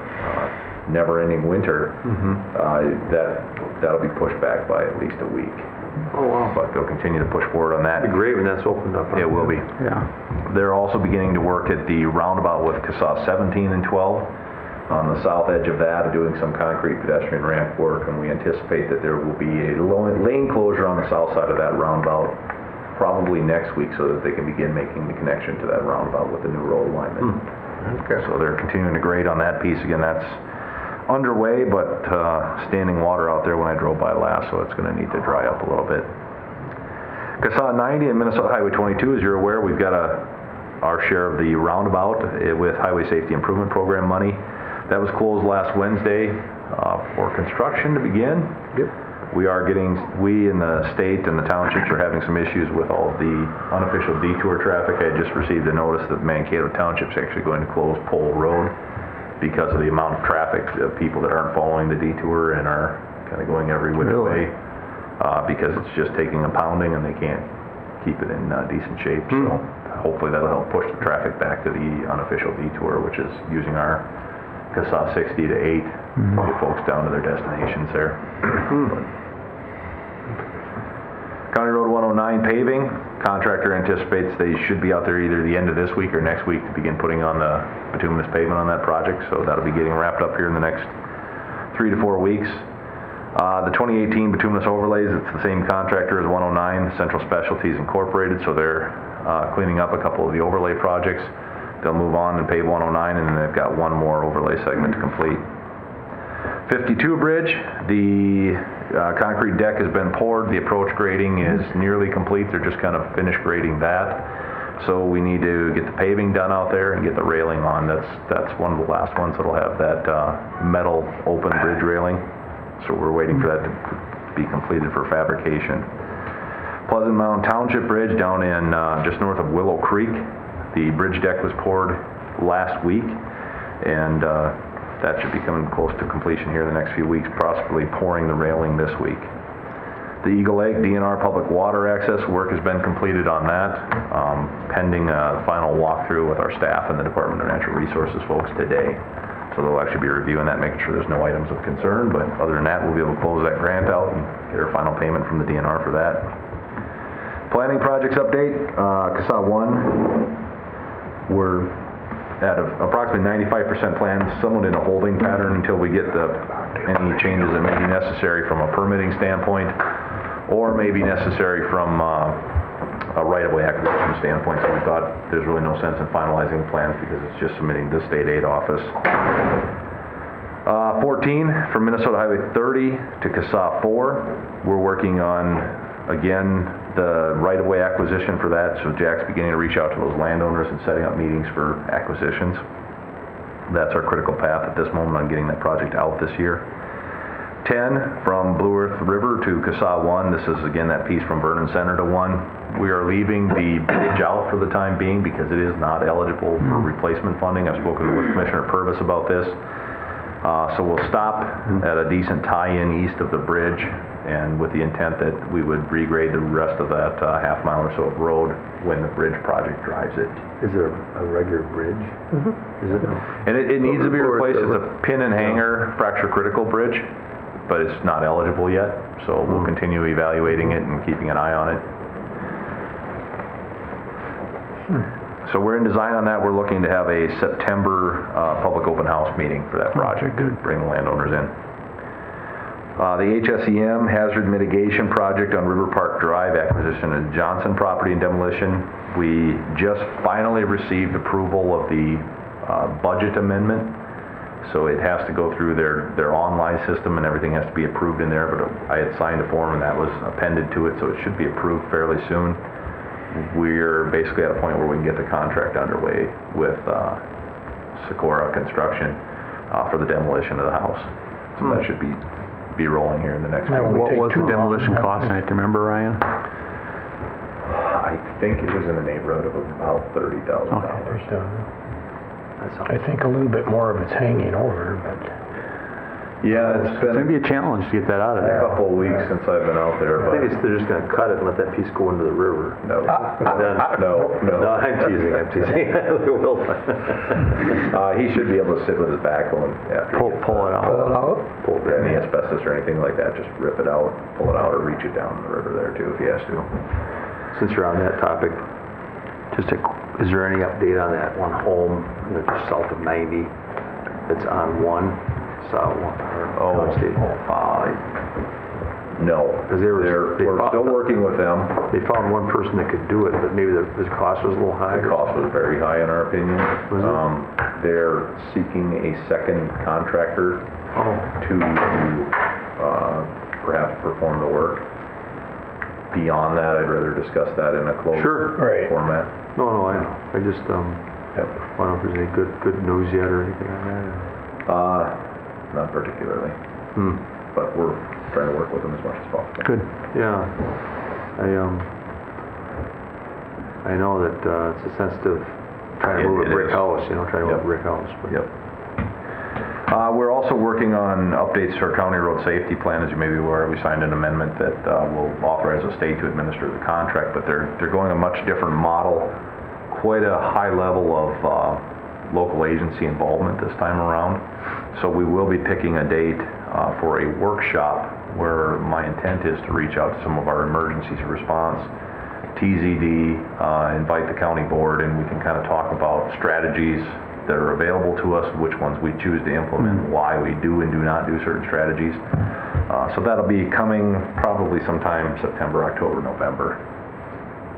never-ending winter, that'll be pushed back by at least a week. Oh, wow. But they'll continue to push forward on that. It'll be great when that's opened up. It will be. Yeah. They're also beginning to work at the roundabout with CSAH 17 and 12 on the south edge of that, doing some concrete pedestrian ramp work, and we anticipate that there will be a lane closure on the south side of that roundabout probably next week so that they can begin making the connection to that roundabout with the new road alignment. Okay. So they're continuing to grade on that piece. Again, that's underway, but standing water out there when I drove by last, so it's going to need to dry up a little bit. CSAH 90 and Minnesota Highway 22, as you're aware, we've got our share of the roundabout with Highway Safety Improvement Program money. That was closed last Wednesday for construction to begin. Yep. We in the state and the townships are having some issues with all of the unofficial detour traffic. I just received a notice that Mankato Township's actually going to close Pole Road because of the amount of traffic of people that aren't following the detour and are kind of going every which way, because it's just taking a pounding and they can't keep it in decent shape. So hopefully that'll help push the traffic back to the unofficial detour, which is using our CASA 60 to 8 to get folks down to their destinations there. County Road 109 paving, contractor anticipates they should be out there either the end of this week or next week to begin putting on the bituminous pavement on that project, so that'll be getting wrapped up here in the next 3 to 4 weeks. The 2018 bituminous overlays, it's the same contractor as 109, Central Specialties Incorporated, so they're cleaning up a couple of the overlay projects. They'll move on and pave 109, and then they've got one more overlay segment to complete. 52 Bridge, the concrete deck has been poured, the approach grading is nearly complete, they're just kind of finished grading that. So we need to get the paving done out there and get the railing on. That's one of the last ones that'll have that metal open bridge railing. So we're waiting for that to be completed for fabrication. Pleasant Mountain Township Bridge down in just north of Willow Creek. The bridge deck was poured last week, and that should be coming close to completion here in the next few weeks, possibly pouring the railing this week. The Eagle Lake DNR public water access work has been completed on that, pending a final walkthrough with our staff and the Department of Natural Resources folks today. So they'll actually be reviewing that, making sure there's no items of concern, but other than that, we'll be able to close that grant out and get our final payment from the DNR for that. Planning projects update, CASA 1, we're at approximately 95% planned, somewhat in a holding pattern until we get any changes that may be necessary from a permitting standpoint, or may be necessary from a right-of-way acquisition standpoint. So we thought there's really no sense in finalizing plans because it's just submitting to the state aid office. 14 from Minnesota Highway 30 to CASA 4. We're working on, again, the right-of-way acquisition for that, so Jack's beginning to reach out to those landowners and setting up meetings for acquisitions. That's our critical path at this moment on getting that project out this year. 10 from Blue Earth River to CASA 1. This is again that piece from Vernon Center to 1. We are leaving the bridge out for the time being because it is not eligible for replacement funding. I've spoken with Commissioner Purvis about this. So we'll stop at a decent tie-in east of the bridge, and with the intent that we would regrade the rest of that half mile or so of road when the bridge project drives it. Is it a regular bridge? Is it? And it needs to be replaced. It's a pin and hanger fracture critical bridge, but it's not eligible yet. So we'll continue evaluating it and keeping an eye on it. So we're in design on that. We're looking to have a September public open house meeting for that project to bring the landowners in. The HSEM hazard mitigation project on River Park Drive, acquisition of Johnson property and demolition. We just finally received approval of the budget amendment. So it has to go through their online system and everything has to be approved in there, but I had signed a form and that was appended to it, so it should be approved fairly soon. We're basically at a point where we can get the contract underway with Sikora Construction for the demolition of the house. So that should be rolling here in the next few weeks. What was the demolition cost? I can remember, Ryan? I think it was in the neighborhood of about $30,000. I think a little bit more of it's hanging over, but Yeah, it's It's going to be a challenge to get that out of a there. couple of weeks since I've been out there, but... They're just gonna cut it and let that piece go into the river. No. Then- No. No, I'm teasing. He should be able to sit with his backhoe and after he gets Pull it out. pull any asbestos or anything like that, just rip it out, pull it out, or reach it down the river there too if he has to. Since you're on that topic, is there any update on that one home, just south of 90, that's on 1, south 1, or State? No, Because we're still working with them. They found one person that could do it, but maybe the cost was a little high. The cost was very high in our opinion. Was it? They're seeking a second contractor to perhaps perform the work. Beyond that, I'd rather discuss that in a closed Right. format. No, I know. I just, I don't know if there's any good news yet or anything on that. Not particularly, but we're trying to work with them as much as possible. Good. Yeah, I know that it's a sensitive, trying to move a It brick is. house, trying to move a Yep. brick house. But Yep. We're also working on updates to our county road safety plan. As you may be aware, we signed an amendment that will authorize the state to administer the contract, but they're going a much different model, quite a high level of local agency involvement this time around. So we will be picking a date for a workshop where my intent is to reach out to some of our emergency response, TZD, invite the county board, and we can kind of talk about strategies that are available to us, which ones we choose to implement, why we do and do not do certain strategies. So that'll be coming probably sometime September, October, November.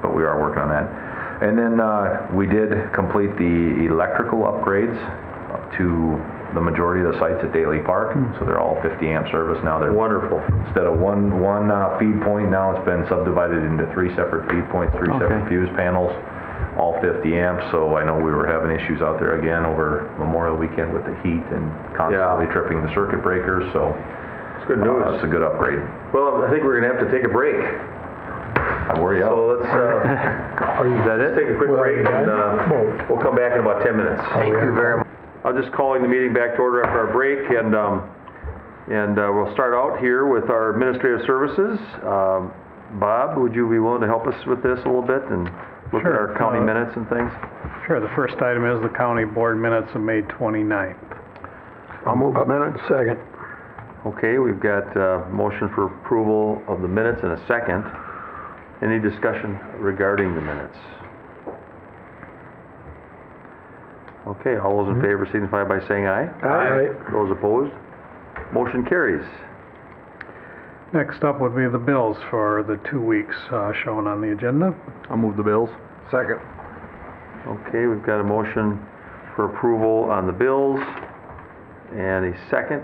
But we are working on that. And then we did complete the electrical upgrades to the majority of the sites at Daly Park. So they're all 50 amp service now. They're Wonderful. Instead of one feed point, now it's been subdivided into 3 separate feed points, 3 separate fuse panels, all 50 amps. So I know we were having issues out there again over Memorial Weekend with the heat and constantly tripping the circuit breakers. So It's good news. it's a good upgrade. Well, I think we're going to have to take a break. I worry out. So let's, is that it? Take a quick break and we'll come back in about 10 minutes. Thank you very much. I'm just calling the meeting back to order after our break, and we'll start out here with our administrative services. Bob, would you be willing to help us with this a little bit and look at our county minutes and things? Sure. The first item is the county board minutes of May 29th. I'll move the minutes. Second. Okay, we've got motion for approval of the minutes in a second. Any discussion regarding the minutes? Okay, all those in favor signify by saying aye. Aye. Those opposed? Motion carries. Next up would be the bills for the 2 weeks shown on the agenda. I'll move the bills. Second. Okay, we've got a motion for approval on the bills and a second.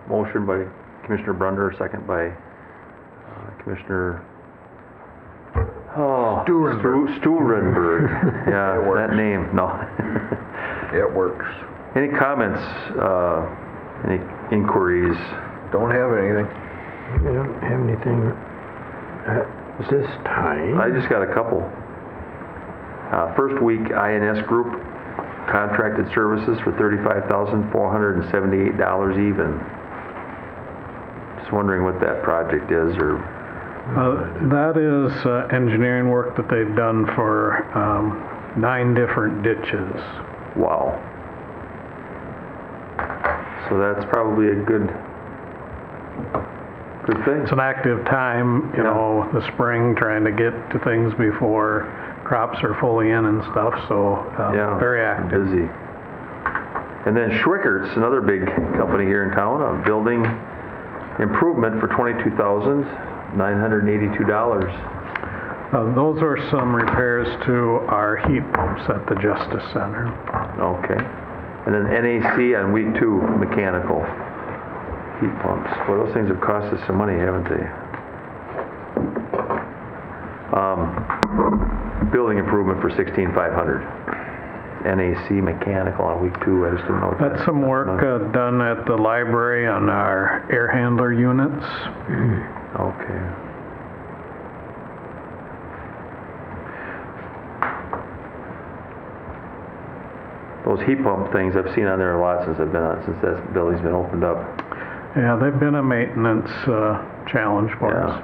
Motion by Commissioner Brunder, second by Commissioner Sturenberg. Yeah, that name, no. It works. Any comments, any inquiries? Don't have anything. I don't have anything at this time. I just got a couple. First week, INS Group contracted services for $35,478 even. Just wondering what that project is, or... That is engineering work that they've done for 9 different ditches. Wow. So that's probably a good thing. It's an active time, you know, the spring, trying to get to things before crops are fully in and stuff, so very active. Busy. And then Schwickert's, another big company here in town, a building improvement for $22,982. Those are some repairs to our heat pumps at the Justice Center. Okay. And then NAC on week 2, mechanical heat pumps. Well, those things have cost us some money, haven't they? Building improvement for $16,500. NAC mechanical on week 2. I just didn't know. That's some work done at the library on our air handler units. Okay. Those heat pump things I've seen on there a lot since that building's been opened up. Yeah, they've been a maintenance challenge for us.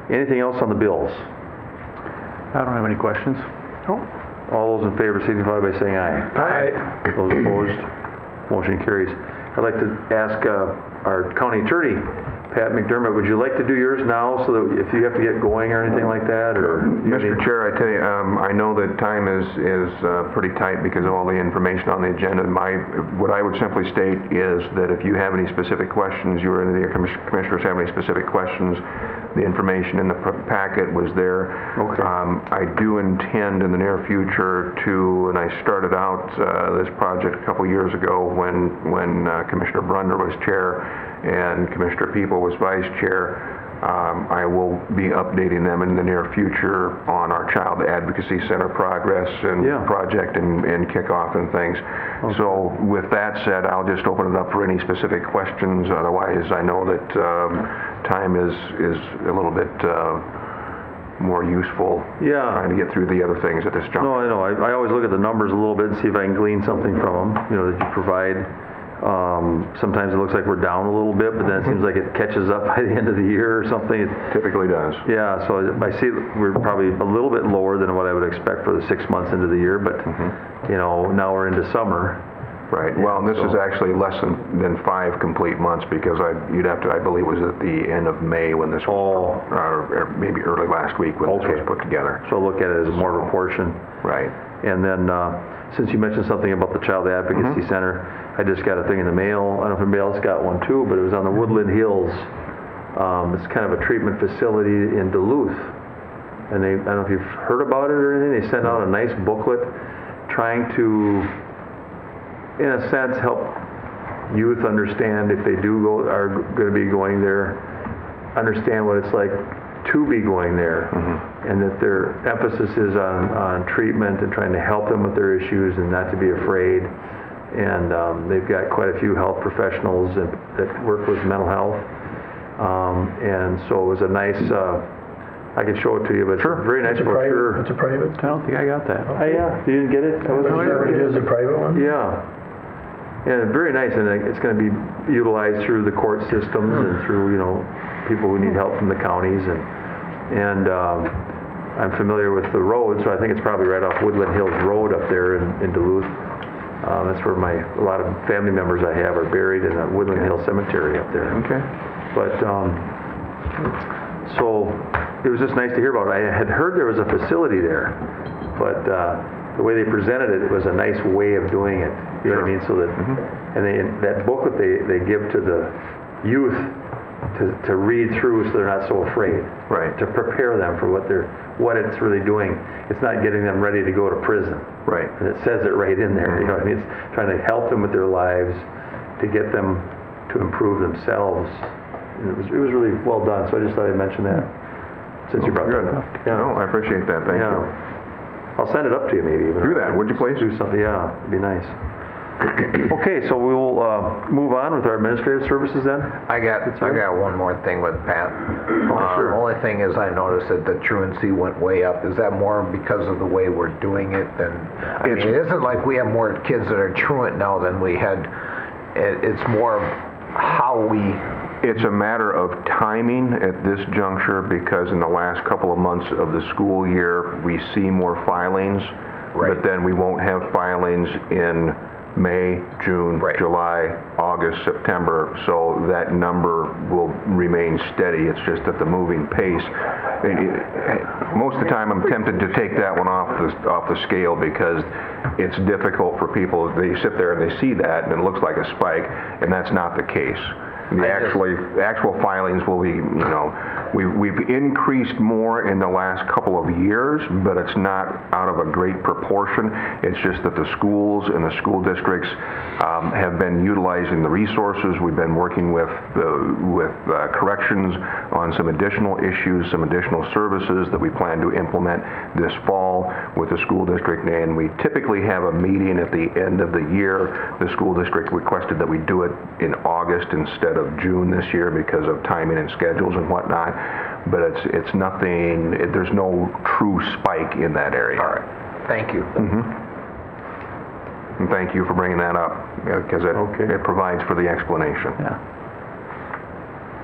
Anything else on the bills? I don't have any questions. All those in favor signify by saying aye. Aye. Those opposed, motion carries. I'd like to ask our county attorney, Pat McDermott, would you like to do yours now, so that if you have to get going or anything like that, or? Mr. Chair, I tell you, I know that time is pretty tight because of all the information on the agenda. What I would simply state is that if you have any specific questions, you or any of the commissioners have any specific questions, the information in the packet was there. Okay. I do intend in the near future to, and I started out this project a couple years ago when Commissioner Brunder was chair and Commissioner People was vice chair. I will be updating them in the near future on our Child Advocacy Center progress and project and kickoff and things. Okay. So with that said, I'll just open it up for any specific questions. Otherwise, I know that time is a little bit more useful. Yeah. Trying to get through the other things at this juncture. No, I know. I always look at the numbers a little bit and see if I can glean something from them, that you provide. Sometimes it looks like we're down a little bit, but then it seems like it catches up by the end of the year or something. It typically does. Yeah, so I see we're probably a little bit lower than what I would expect for the 6 months into the year, but, now we're into summer. Right. Well, and this is actually less than 5 complete months because I believe it was at the end of May when this was, or maybe early last week when this was put together. So look at it as more of a portion. Right. And then, since you mentioned something about the Child Advocacy Center, I just got a thing in the mail. I don't know if anybody else got one too, but it was on the Woodland Hills. It's kind of a treatment facility in Duluth. And I don't know if you've heard about it or anything. They sent out a nice booklet trying to, in a sense, help youth understand if they are going to be going there, understand what it's like to be going there, and that their emphasis is on treatment and trying to help them with their issues and not to be afraid. And they've got quite a few health professionals that work with mental health. And so it was a nice, I could show it to you, but it's a very nice brochure. It's a private? I don't think I got that. Yeah, you didn't get it? It is a private one? Yeah. Yeah, very nice, and it's going to be utilized through the court systems and through, people who need help from the counties. And I'm familiar with the road, so I think it's probably right off Woodland Hills Road up there in Duluth. That's where a lot of family members I have are buried in the Woodland Hill Cemetery up there. Okay. But, so it was just nice to hear about it. I had heard there was a facility there, but the way they presented it was a nice way of doing it. You know what I mean? So that, and that booklet they give to the youth to read through so they're not so afraid. Right. To prepare them for what it's really doing. It's not getting them ready to go to prison. Right. And it says it right in there. You know what I mean? It's trying to help them with their lives, to get them to improve themselves. And it was really well done. So I just thought I'd mention that since you brought that up. Yeah. No, I appreciate that. Thank you. I'll send it up to you maybe. Do that, would you please? Do something. Yeah, it'd be nice. Okay, so we will move on with our administrative services then. I got one more thing with Pat. Sure. Only thing is I noticed that the truancy went way up. Is that more because of the way we're doing it than, I mean, it isn't like we have more kids that are truant now than we had. It's more of how we... It's a matter of timing at this juncture because in the last couple of months of the school year, we see more filings, but then we won't have filings in May, June, July, August, September, so that number will remain steady. It's just at the moving pace. Most of the time I'm tempted to take that one off the scale because it's difficult for people. They sit there and they see that and it looks like a spike, and that's not the case. The actual filings will be, we've increased more in the last couple of years, but it's not out of a great proportion. It's just that the schools and the school districts have been utilizing the resources. We've been working with corrections on some additional issues, some additional services that we plan to implement this fall with the school district. And we typically have a meeting at the end of the year. The school district requested that we do it in August instead of June this year because of timing and schedules and whatnot, but it's nothing, there's no true spike in that area. All right, thank you. And thank you for bringing that up because it provides for the explanation. Yeah.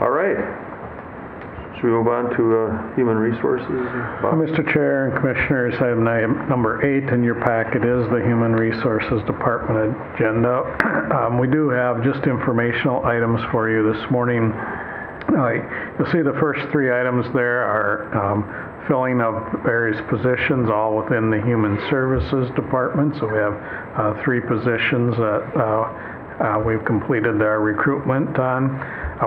All right. Should we move on to Human Resources? Mr. Chair and Commissioners, item number 8 in your packet is the Human Resources Department agenda. We do have just informational items for you this morning. You'll see the first 3 items there are filling of various positions, all within the Human Services Department. So we have 3 positions that we've completed our recruitment on.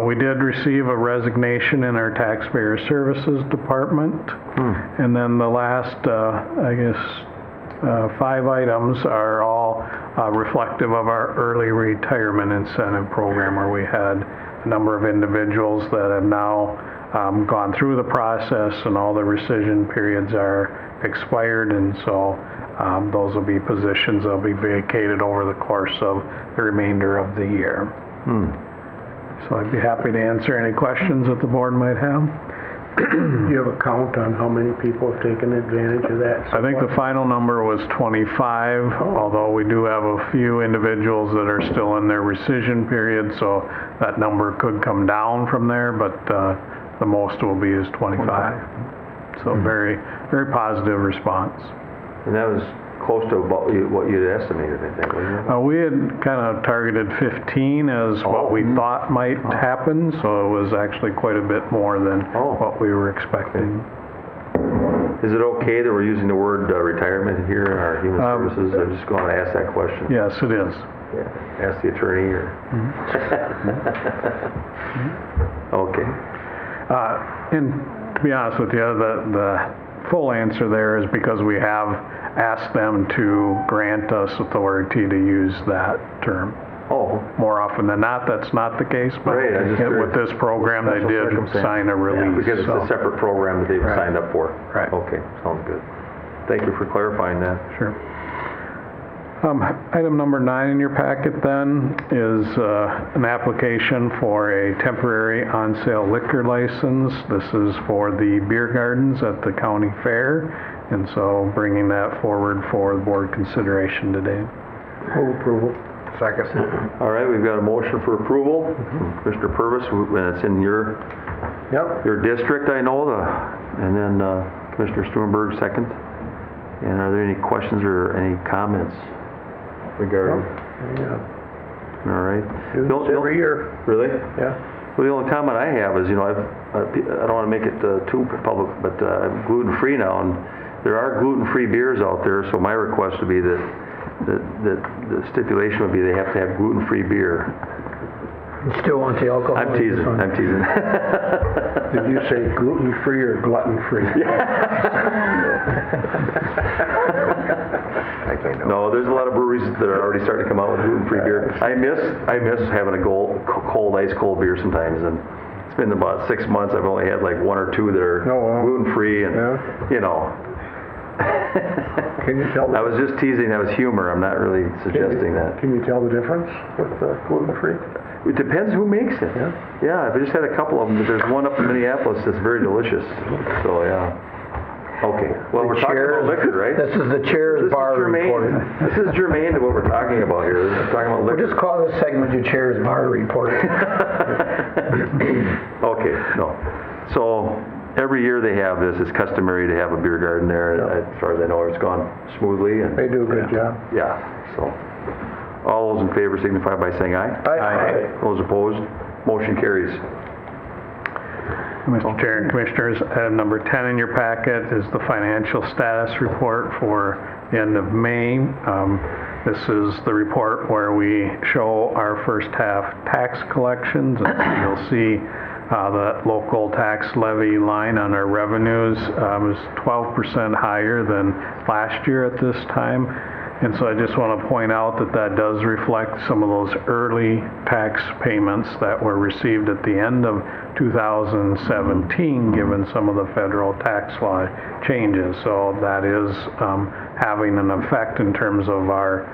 We did receive a resignation in our Taxpayer Services Department. And then the last, 5 items are all reflective of our early retirement incentive program, where we had a number of individuals that have now gone through the process and all the rescission periods are expired, and so those will be positions that will be vacated over the course of the remainder of the year. So I'd be happy to answer any questions that the board might have. Do you have a count on how many people have taken advantage of that? I think the final number was 25, although we do have a few individuals that are still in their rescission period, so that number could come down from there, but the most will be is 25. So very, very positive response. And that was close to about what you'd estimated, I think, wasn't it? We had kind of targeted 15 as what we thought might happen, so it was actually quite a bit more than what we were expecting. Is it okay that we're using the word retirement here in our human services? I'm just going to ask that question. Yes, it is. Yeah. Ask the attorney or... Okay. And to be honest with you, the full answer there is because we have asked them to grant us authority to use that term. More often than not, that's not the case, but with this program, they did sign a release. Because it's a separate program that they've signed up for. Right. Okay, sounds good. Thank you for clarifying that. Sure. Item number 9 in your packet then is an application for a temporary on-sale liquor license. This is for the beer gardens at the county fair, and so bringing that forward for board consideration today. Move approval. Second. All right, we've got a motion for approval. Commissioner Purvis, it's in your district, I know, and then Commissioner Sturenberg second. And are there any questions or any comments regarding? All right. Every year. Really? Yeah. Well, the only comment I have is, I don't want to make it too public, but I'm gluten-free now, and there are gluten-free beers out there, so my request would be that the stipulation would be they have to have gluten-free beer. You still want the alcohol? I'm teasing. Did you say gluten-free or glutton-free? No, there's a lot of breweries that are already starting to come out with gluten-free beer. I miss having a ice cold beer sometimes, and it's been about 6 months. I've only had like 1 or 2 that are gluten-free, and Can you tell? I was just teasing. That was humor. I'm not really suggesting that. Can you tell the difference with gluten-free? It depends who makes it. Yeah, I've just had a couple of them, but there's one up in Minneapolis that's very delicious. So yeah. Okay. Well, we're talking about liquor, right? This is the chair's bar report. This is germane to what we're talking about here. We're talking about liquor. We'll just call this segment your chair's bar report. Okay. No. So every year they have this. It's customary to have a beer garden there. As far as I know, it's gone smoothly. And they do a good job. Yeah. So all those in favor signify by saying aye. Aye. Those opposed, motion carries. Mr. Chair and Commissioners, item number 10 in your packet is the financial status report for the end of May. This is the report where we show our first half tax collections, and you'll see the local tax levy line on our revenues is 12% higher than last year at this time. And so I just want to point out that that does reflect some of those early tax payments that were received at the end of 2017, given some of the federal tax law changes. So that is having an effect in terms of our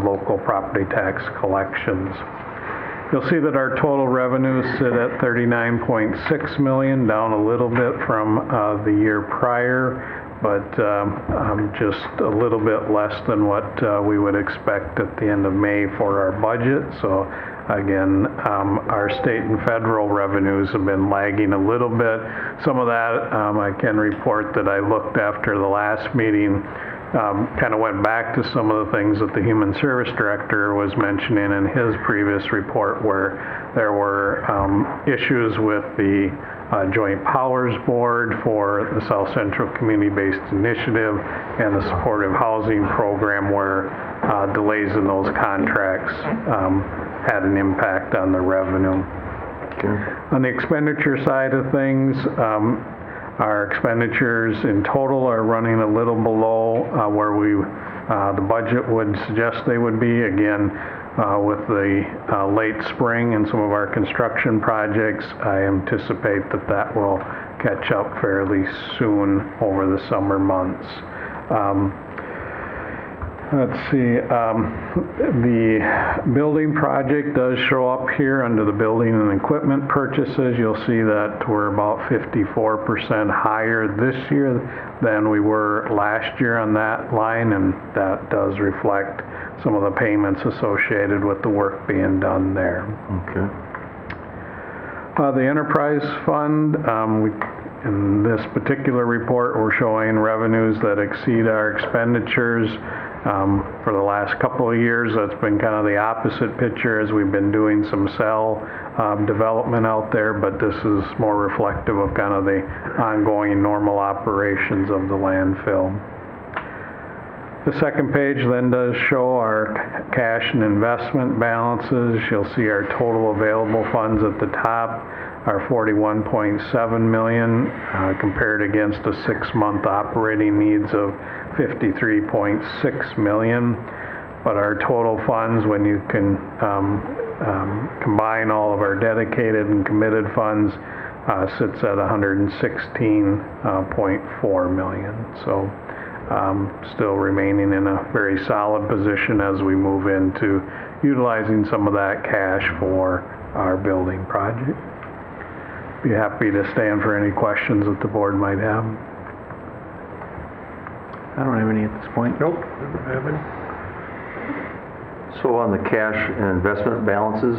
local property tax collections. You'll see that our total revenues sit at $39.6 million, down a little bit from the year prior, but just a little bit less than what we would expect at the end of May for our budget. So again, our state and federal revenues have been lagging a little bit. Some of that I can report that I looked after the last meeting, kind of went back to some of the things that the Human Service Director was mentioning in his previous report, where there were issues with the Joint Powers Board for the South Central Community-Based Initiative and the Supportive Housing Program, where delays in those contracts had an impact on the revenue. On the expenditure side of things, our expenditures in total are running a little below where the budget would suggest they would be. Again, with the late spring and some of our construction projects, I anticipate that will catch up fairly soon over the summer months. Let's see, the building project does show up here under the building and equipment purchases. You'll see that we're about 54% higher this year than we were last year on that line, and that does reflect some of the payments associated with the work being done there. Okay. The enterprise fund, in this particular report, we're showing revenues that exceed our expenditures. For the last couple of years, that's been kind of the opposite picture as we've been doing some cell development out there, but this is more reflective of kind of the ongoing normal operations of the landfill. The second page then does show our cash and investment balances. You'll see our total available funds at the top are $41.7 million compared against a 6-month operating needs of $53.6 million. But our total funds, when you can combine all of our dedicated and committed funds, sits at $116.4 million. So still remaining in a very solid position as we move into utilizing some of that cash for our building project. Be happy to stand for any questions that the board might have. I don't have any at this point. Nope, don't have any. So on the cash and investment balances,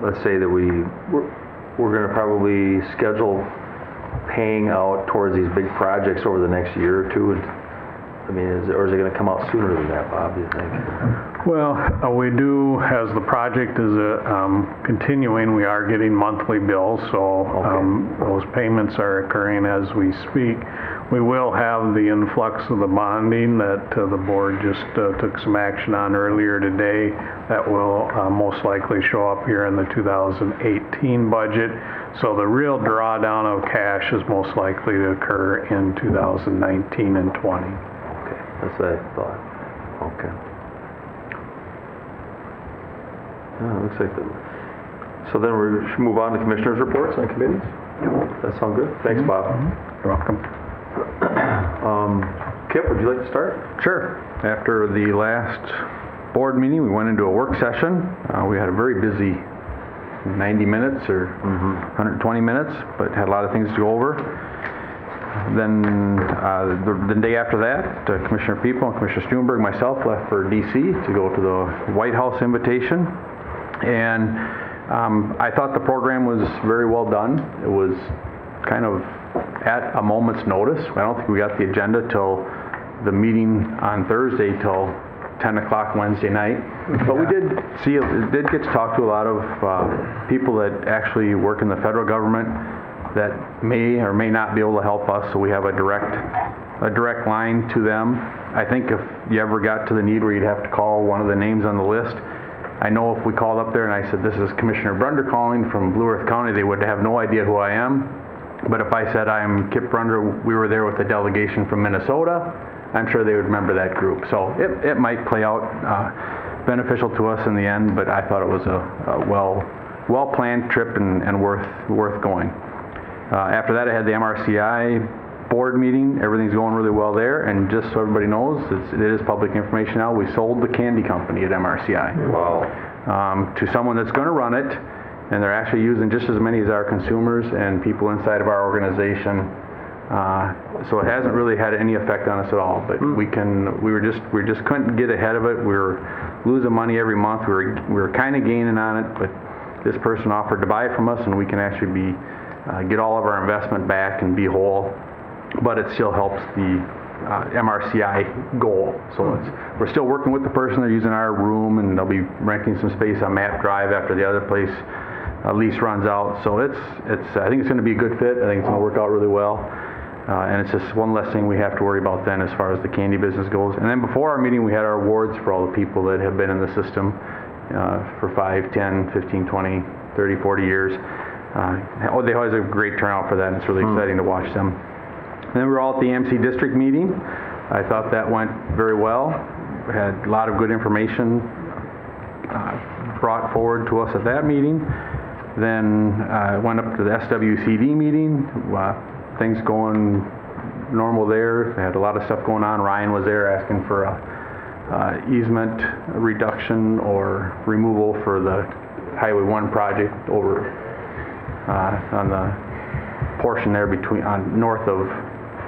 let's say that we're going to probably schedule paying out towards these big projects over the next year or two. I mean, or is it going to come out sooner than that, Bob, do you think? Well, we do, as the project is continuing, we are getting monthly bills, so those payments are occurring as we speak. We will have the influx of the bonding that the board just took some action on earlier today. That will most likely show up here in the 2018 budget. So the real drawdown of cash is most likely to occur in 2019 and 20. Okay, that's what I thought. Okay. Looks like that. So then we should move on to commissioners' reports on committees? That sound good? Thanks, Bob. You're welcome. Kip, would you like to start? Sure. After the last board meeting, we went into a work session. We had a very busy 90 minutes or 120 minutes, but had a lot of things to go over. Then the day after that, Commissioner People and Commissioner Stuenberg, myself, left for D.C. to go to the White House invitation. And I thought the program was very well done. It was kind of at a moment's notice. I don't think we got the agenda till the meeting on Thursday till 10 o'clock Wednesday night. But we did get to talk to a lot of people that actually work in the federal government that may or may not be able to help us, so we have a direct line to them. I think if you ever got to the need where you'd have to call one of the names on the list, I know if we called up there and I said, this is Commissioner Brunder calling from Blue Earth County, they would have no idea who I am. But if I said I'm Kip Brunder, we were there with a delegation from Minnesota, I'm sure they would remember that group. So it might play out beneficial to us in the end, but I thought it was a well-planned trip and worth going. After that, I had the MRCI board meeting. Everything's going really well there, and just so everybody knows, it is public information now, we sold the candy company at MRCI. Wow. To someone that's going to run it, and they're actually using just as many as our consumers and people inside of our organization. So it hasn't really had any effect on us at all, but we just couldn't get ahead of it. We were losing money every month. We were kind of gaining on it, but this person offered to buy it from us, and we can actually get all of our investment back and be whole, but it still helps the MRCI goal. So we're still working with the person. They're using our room, and they'll be renting some space on Map Drive after the other place lease runs out. So I think it's going to be a good fit. I think it's going to work out really well. And it's just one less thing we have to worry about then as far as the candy business goes. And then before our meeting, we had our awards for all the people that have been in the system for 5, 10, 15, 20, 30, 40 years. They always have a great turnout for that, and it's really exciting to watch them. And then we were all at the AMC district meeting. I thought that went very well. We had a lot of good information brought forward to us at that meeting. Then I went up to the SWCD meeting. Things going normal there. They had a lot of stuff going on. Ryan was there asking for a easement reduction or removal for the Highway 1 project over on the portion there north of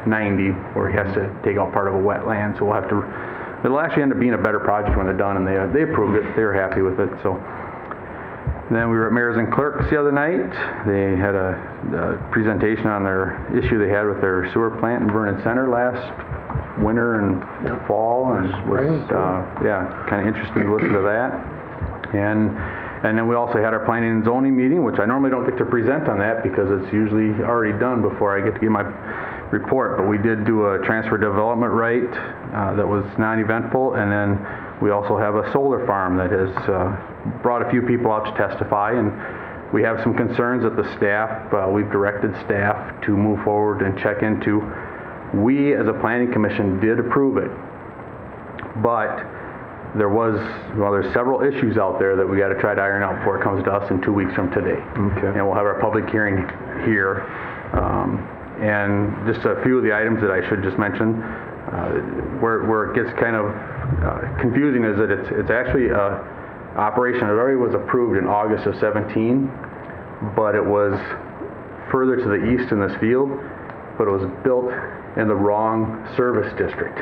90 where he has to take out part of a wetland. So it'll actually end up being a better project when they're done, and they approved it. They were happy with it. So then we were at Mayors and Clerks the other night. They had a presentation on their issue they had with their sewer plant in Vernon Center last winter and fall, and was kind of interesting to listen to that. And then we also had our planning and zoning meeting, which I normally don't get to present on that because it's usually already done before I get to give my report, but we did do a transfer development right that was non-eventful, and then we also have a solar farm that has brought a few people out to testify, and we have some concerns that the staff, we've directed staff to move forward and check into. We, as a planning commission, did approve it, but there's several issues out there that we got to try to iron out before it comes to us in 2 weeks from today. Okay. And we'll have our public hearing here. And just a few of the items that I should just mention, where it gets kind of confusing is that it's actually an operation that already was approved in August of 17, but it was further to the east in this field, but it was built in the wrong service district.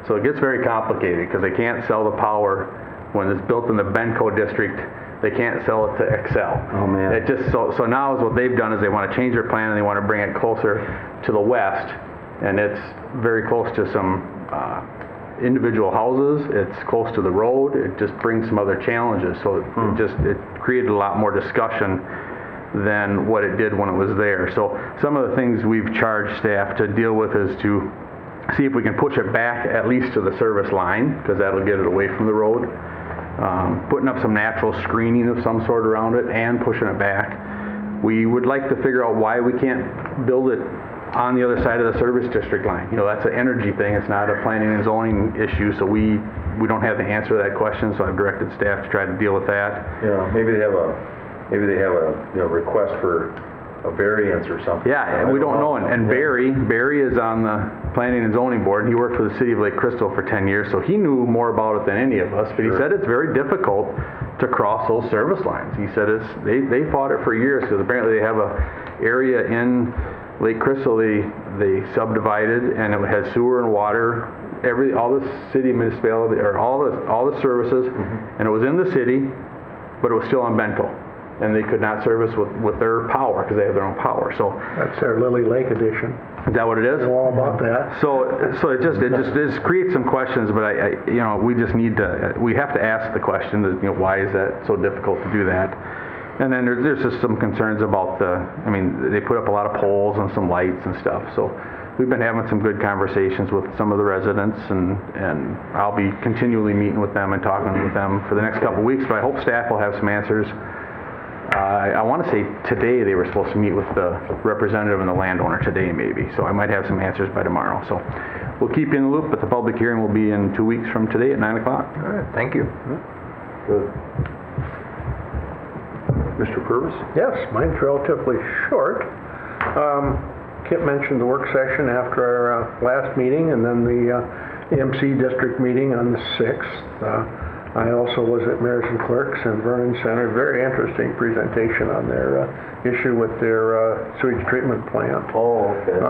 So it gets very complicated because they can't sell the power when it's built in the Benco district. They can't sell it to Excel. Oh, man. It just so now is what they've done is they want to change their plan and they want to bring it closer to the west, and it's very close to some individual houses. It's close to the road. It just brings some other challenges. So it created a lot more discussion than what it did when it was there. So some of the things we've charged staff to deal with is to see if we can push it back at least to the service line, because that'll get it away from the road. Putting up some natural screening of some sort around it and pushing it back. We would like to figure out why we can't build it on the other side of the service district line. You know, that's an energy thing. It's not a planning and zoning issue, so we don't have the answer to that question, so I've directed staff to try to deal with that. Yeah, maybe they have a request for a variance or something. Yeah, and we don't know. And Barry is on the planning and zoning board, and he worked for the city of Lake Crystal for 10 years, so he knew more about it than any of us. But he said it's very difficult to cross those service lines. He said they fought it for years because apparently they have a area in Lake Crystal they subdivided, and it had sewer and water, all the city municipality or all the services, and it was in the city, but it was still on Benco. And they could not service with their power because they have their own power. So That's their Lily Lake edition. is that what it is? I know all about that. So it just creates some questions, but we just need to we have to ask the question that, why is that so difficult to do that? And then there's just some concerns about they put up a lot of poles and some lights and stuff. So we've been having some good conversations with some of the residents, and I'll be continually meeting with them and talking with them for the next couple of weeks. But I hope staff will have some answers. I want to say today they were supposed to meet with the representative and the landowner today maybe, so I might have some answers by tomorrow. So we'll keep you in the loop, but the public hearing will be in 2 weeks from today at 9 o'clock. All right, thank you. Good. Mr. Purvis? Yes, mine's relatively short. Kip mentioned the work session after our last meeting, and then the MC district meeting on the 6th. I also was at Mayors and Clerks and Vernon Center. Very interesting presentation on their issue with their sewage treatment plant. Oh, okay.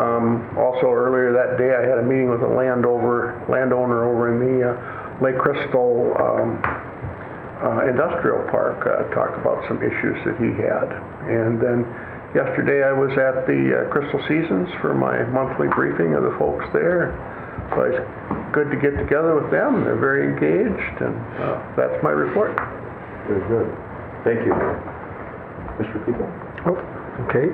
Also earlier that day, I had a meeting with a landowner over in the Lake Crystal Industrial Park, talk about some issues that he had. And then yesterday I was at the Crystal Seasons for my monthly briefing of the folks there. So it's good to get together with them. They're very engaged, and that's my report. Very good. Thank you. Mr. People? Oh, okay.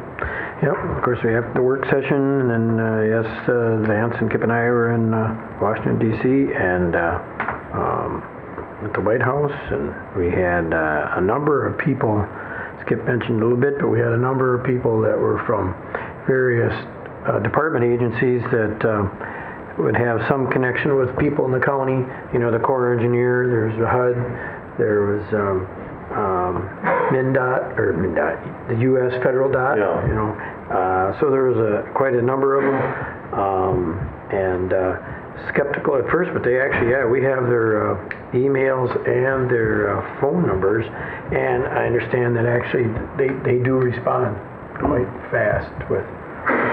Yep, of course we have the work session, and then, yes, Vance and Kip and I were in Washington, D.C., and at the White House, and we had a number of people, Skip mentioned a little bit, but we had a number of people that were from various department agencies that would have some connection with people in the county. The Corps engineer, there's the HUD, there was MnDOT, the U.S. federal DOT. Yeah. So there was quite a number of them. and skeptical at first, but they actually, we have their emails and their phone numbers, and I understand that actually they do respond quite fast with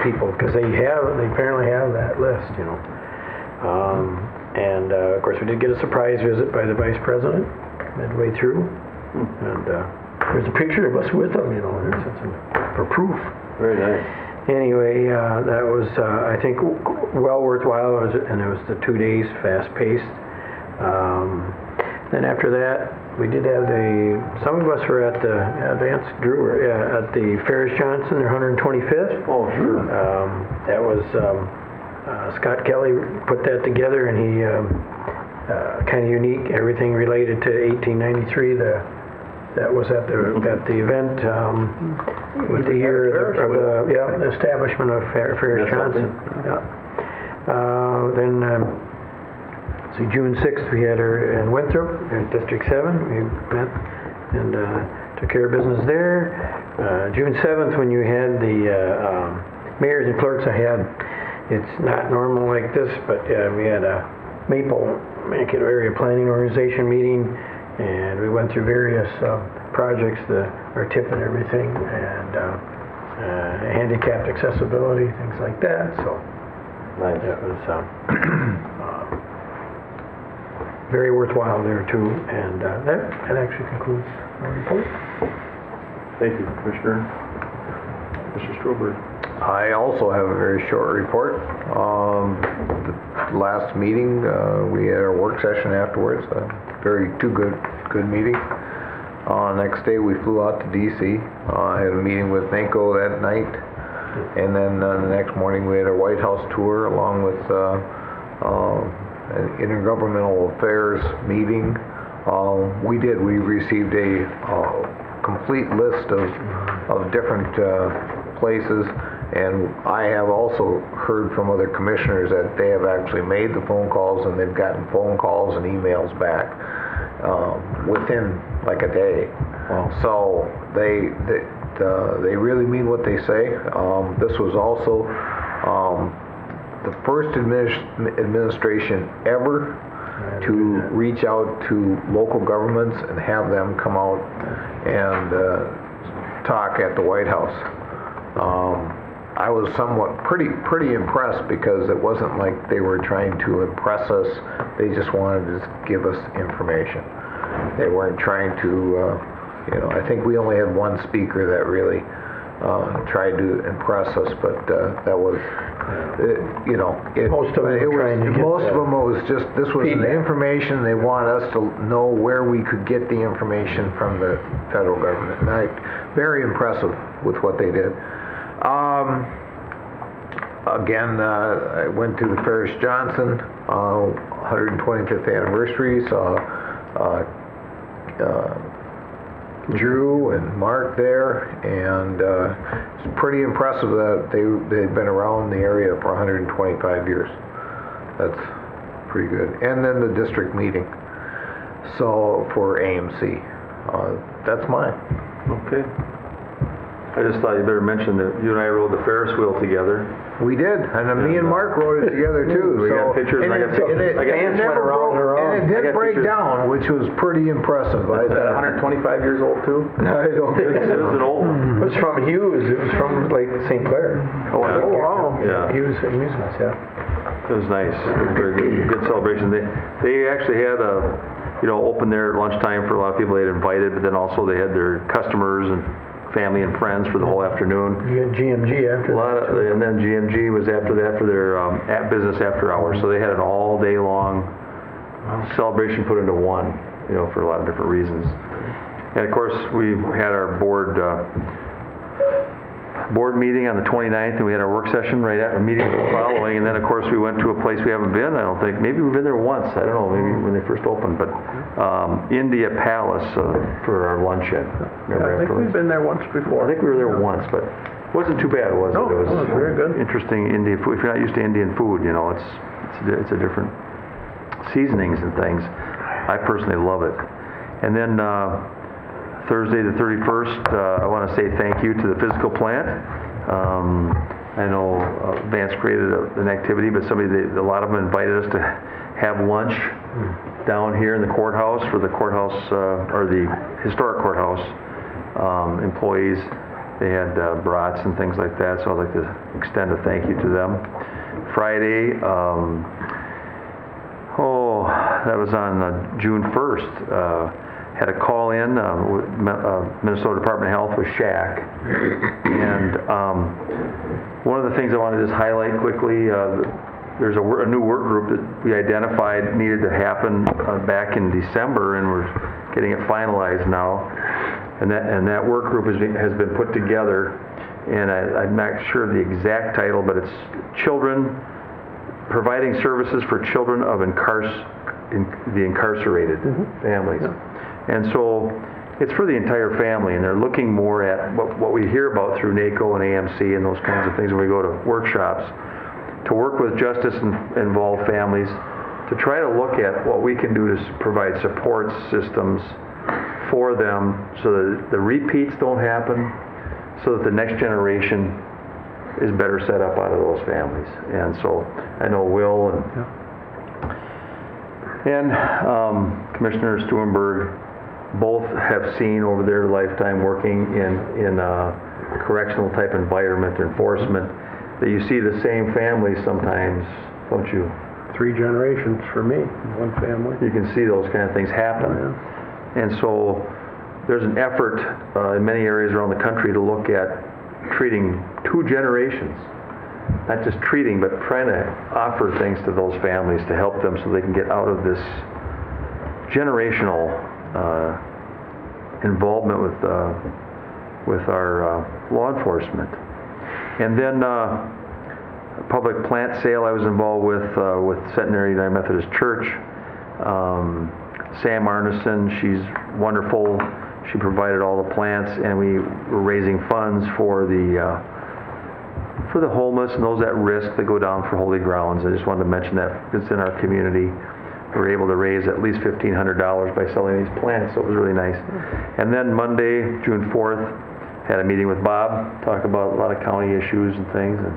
people, because they apparently have that list, you know. And of course, we did get a surprise visit by the Vice President midway through, and there's a picture of us with them, you know, for proof. Very nice. Anyway, that was, I think, well worthwhile, and it was the 2 days, fast-paced. Then after that, we did have some of us were at Vance Drew, at the Ferris Johnson, their 125th. Oh, sure. That was, Scott Kelly put that together, and he, kind of unique, everything related to 1893, that was at the event with the year of the establishment of Ferris Johnson. Then, see, June 6th we had her in Winthrop in District 7. We met and took care of business there. June 7th, when you had the mayors and clerks, it's not normal like this, but we had a Mankato Area Planning Organization meeting, and we went through various projects, our tip and everything, and handicapped accessibility, things like that. So nice. It was very worthwhile there too, and that actually concludes my report. Thank you, Commissioner. Mr. Stroberg. I also have a very short report. The last meeting, we had our work session afterwards. Two good meeting. Next day we flew out to DC. I had a meeting with NACO that night, and then the next morning we had a White House tour along with an intergovernmental affairs meeting. We received a complete list of different places. And I have also heard from other commissioners that they have actually made the phone calls, and they've gotten phone calls and emails back within like a day. Wow. So they really mean what they say. This was also the first administration ever to reach out to local governments and have them come out and talk at the White House. I was somewhat pretty impressed, because it wasn't like they were trying to impress us. They just wanted to give us information. They weren't trying to, I think we only had one speaker that really tried to impress us, but that was, most of them was just, this was the information. They want us to know where we could get the information from the federal government. And very impressive with what they did. Again, I went to the Ferris Johnson 125th anniversary, saw Drew and Mark there, and it's pretty impressive that they've been around the area for 125 years. That's pretty good. And then the district meeting, so for AMC. That's mine. Okay. I just thought you better mention that you and I rode the Ferris wheel together. We did, and me and Mark rode it together too. We got pictures, and I got pictures. And it did break down, which was pretty impressive. Is that 125 years old too? No, I don't think so. It was an old one. It was from Hughes. It was from like St. Clair. Oh, wow. Yeah. Hughes Amusements, yeah. It was nice. It was very good celebration. They actually had open there at lunchtime for a lot of people they'd invited, but then also they had their customers and family and friends for the whole afternoon. You had GMG after that. And then GMG was after that for their business after hours. So they had an all day long celebration put into one, for a lot of different reasons. And of course, we had our board meeting on the 29th, and we had our work session right after meeting following, and then of course we went to a place we haven't been, I don't think. Maybe we've been there once, I don't know, maybe when they first opened, but India Palace for our luncheon. I think we've been there once before. I think we were there once, but it wasn't too bad, was it? No, it was very good. Interesting Indian food. If you're not used to Indian food, it's a different seasonings and things. I personally love it. And then Thursday the 31st, I want to say thank you to the physical plant. I know Vance created an activity, but a lot of them invited us to have lunch down here in the courthouse for the courthouse, or the historic courthouse employees. They had brats and things like that, so I'd like to extend a thank you to them. Friday, that was on June 1st. Had a call in with Minnesota Department of Health with Shaq. And one of the things I want to just highlight quickly, there's a new work group that we identified needed to happen back in December, and we're getting it finalized now. And that work group has been put together, and I'm not sure the exact title, but it's providing services for children of the incarcerated families. And so it's for the entire family, and they're looking more at what we hear about through NACO and AMC and those kinds of things when we go to workshops, to work with justice-involved families, to try to look at what we can do to provide support systems for them so that the repeats don't happen, so that the next generation is better set up out of those families. And so I know Will and Commissioner Stuenberg both have seen over their lifetime working in a correctional type environment or enforcement that you see the same families sometimes, don't you? 3 generations for me, one family. You can see those kind of things happen. And so there's an effort in many areas around the country to look at treating 2 generations. Not just treating, but trying to offer things to those families to help them so they can get out of this generational involvement with our law enforcement. And then public plant sale I was involved with Centenary United Methodist Church. Sam Arneson, she's wonderful. She provided all the plants, and we were raising funds for the homeless and those at risk that go down for holy grounds. I just wanted to mention that it's in our community. We were able to raise at least $1,500 by selling these plants, so it was really nice. And then Monday, June 4th, had a meeting with Bob, talk about a lot of county issues and things, and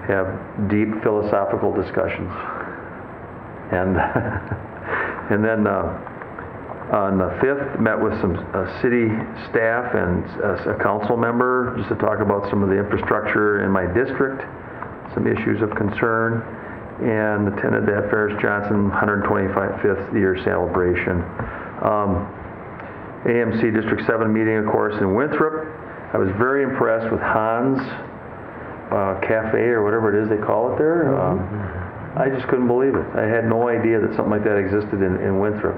have deep philosophical discussions. And and then on the 5th, met with some city staff and a council member just to talk about some of the infrastructure in my district, some issues of concern, and attended that Ferris Johnson 125th year celebration. AMC District 7 meeting, of course, in Winthrop. I was very impressed with Hans Cafe, or whatever it is they call it there. I just couldn't believe it. I had no idea that something like that existed in Winthrop.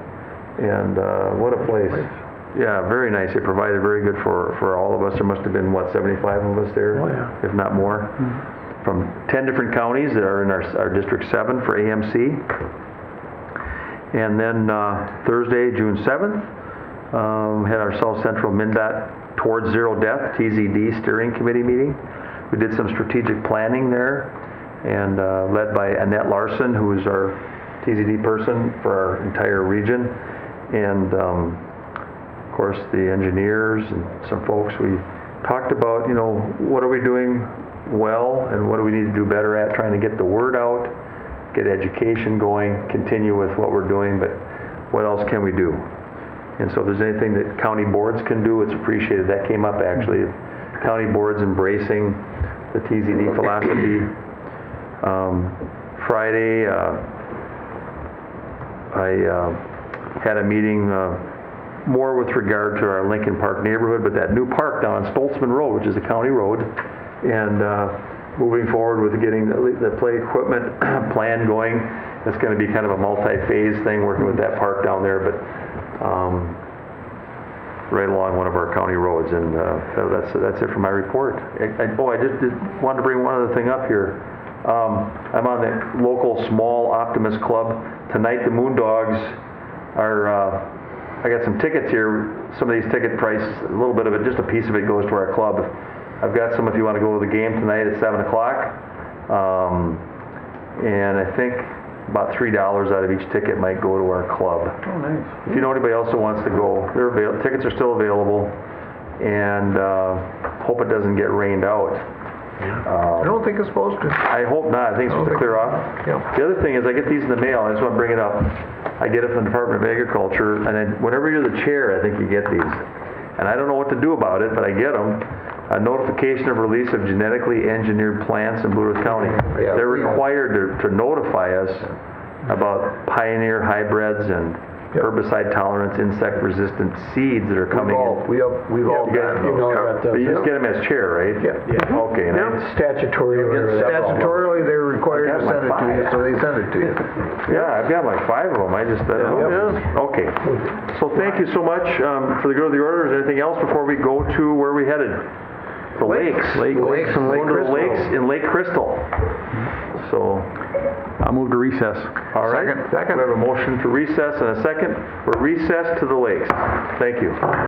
And what a place. Yeah, very nice. It provided very good for all of us. There must have been, 75 of us there, if not more, from 10 different counties that are in our District 7 for AMC. And then Thursday, June 7th, had our South Central MnDOT Towards Zero Death, TZD Steering Committee meeting. We did some strategic planning there, and led by Annette Larson, who is our TZD person for our entire region. And of course the engineers and some folks. We talked about, what are we doing well and what do we need to do better at, trying to get the word out, get education going, continue with what we're doing, but what else can we do? And so if there's anything that county boards can do, it's appreciated. That came up actually. County boards embracing the TZD philosophy. Friday, I had a meeting more with regard to our Lincoln Park neighborhood, but that new park down on Stoltzman Road, which is a county road, and moving forward with getting the play equipment plan going. It's going to be kind of a multi-phase thing, working with that park down there, but right along one of our county roads. And so that's it for my report. I just wanted to bring one other thing up here. I'm on the local Small Optimist Club. Tonight the Moondogs are, I got some tickets here. Some of these ticket prices, a little bit of it, just a piece of it goes to our club. I've got some if you want to go to the game tonight at 7 o'clock. And I think about $3 out of each ticket might go to our club. Oh, nice. If you know anybody else that wants to go, tickets are still available. And hope it doesn't get rained out. I don't think it's supposed to. I hope not. I think it's supposed to clear off. Yeah. The other thing is, I get these in the mail, I just want to bring it up. I get it from the Department of Agriculture, and then whenever you're the chair, I think you get these. And I don't know what to do about it, but I get them. A notification of release of genetically engineered plants in Blue Earth County. Yeah. They're required to notify us about pioneer hybrids and herbicide tolerance, insect resistant seeds that are coming in. We've all gotten those. But you just get them as chair, right? Yeah. Okay. And Statutory or... Statutorily, they're required to send it to you, so they send it to you. Yeah, I've got like 5 of them. I just, I don't know. Okay. So thank you so much for the good of the order. Is there anything else before we go to where we headed? The lakes. Lakes and Lake Going to the Crystal. lakes in Lake Crystal. So, I'll move to recess. all right. Second. We have a motion to recess and a second. We're recessed to the lakes. Thank you.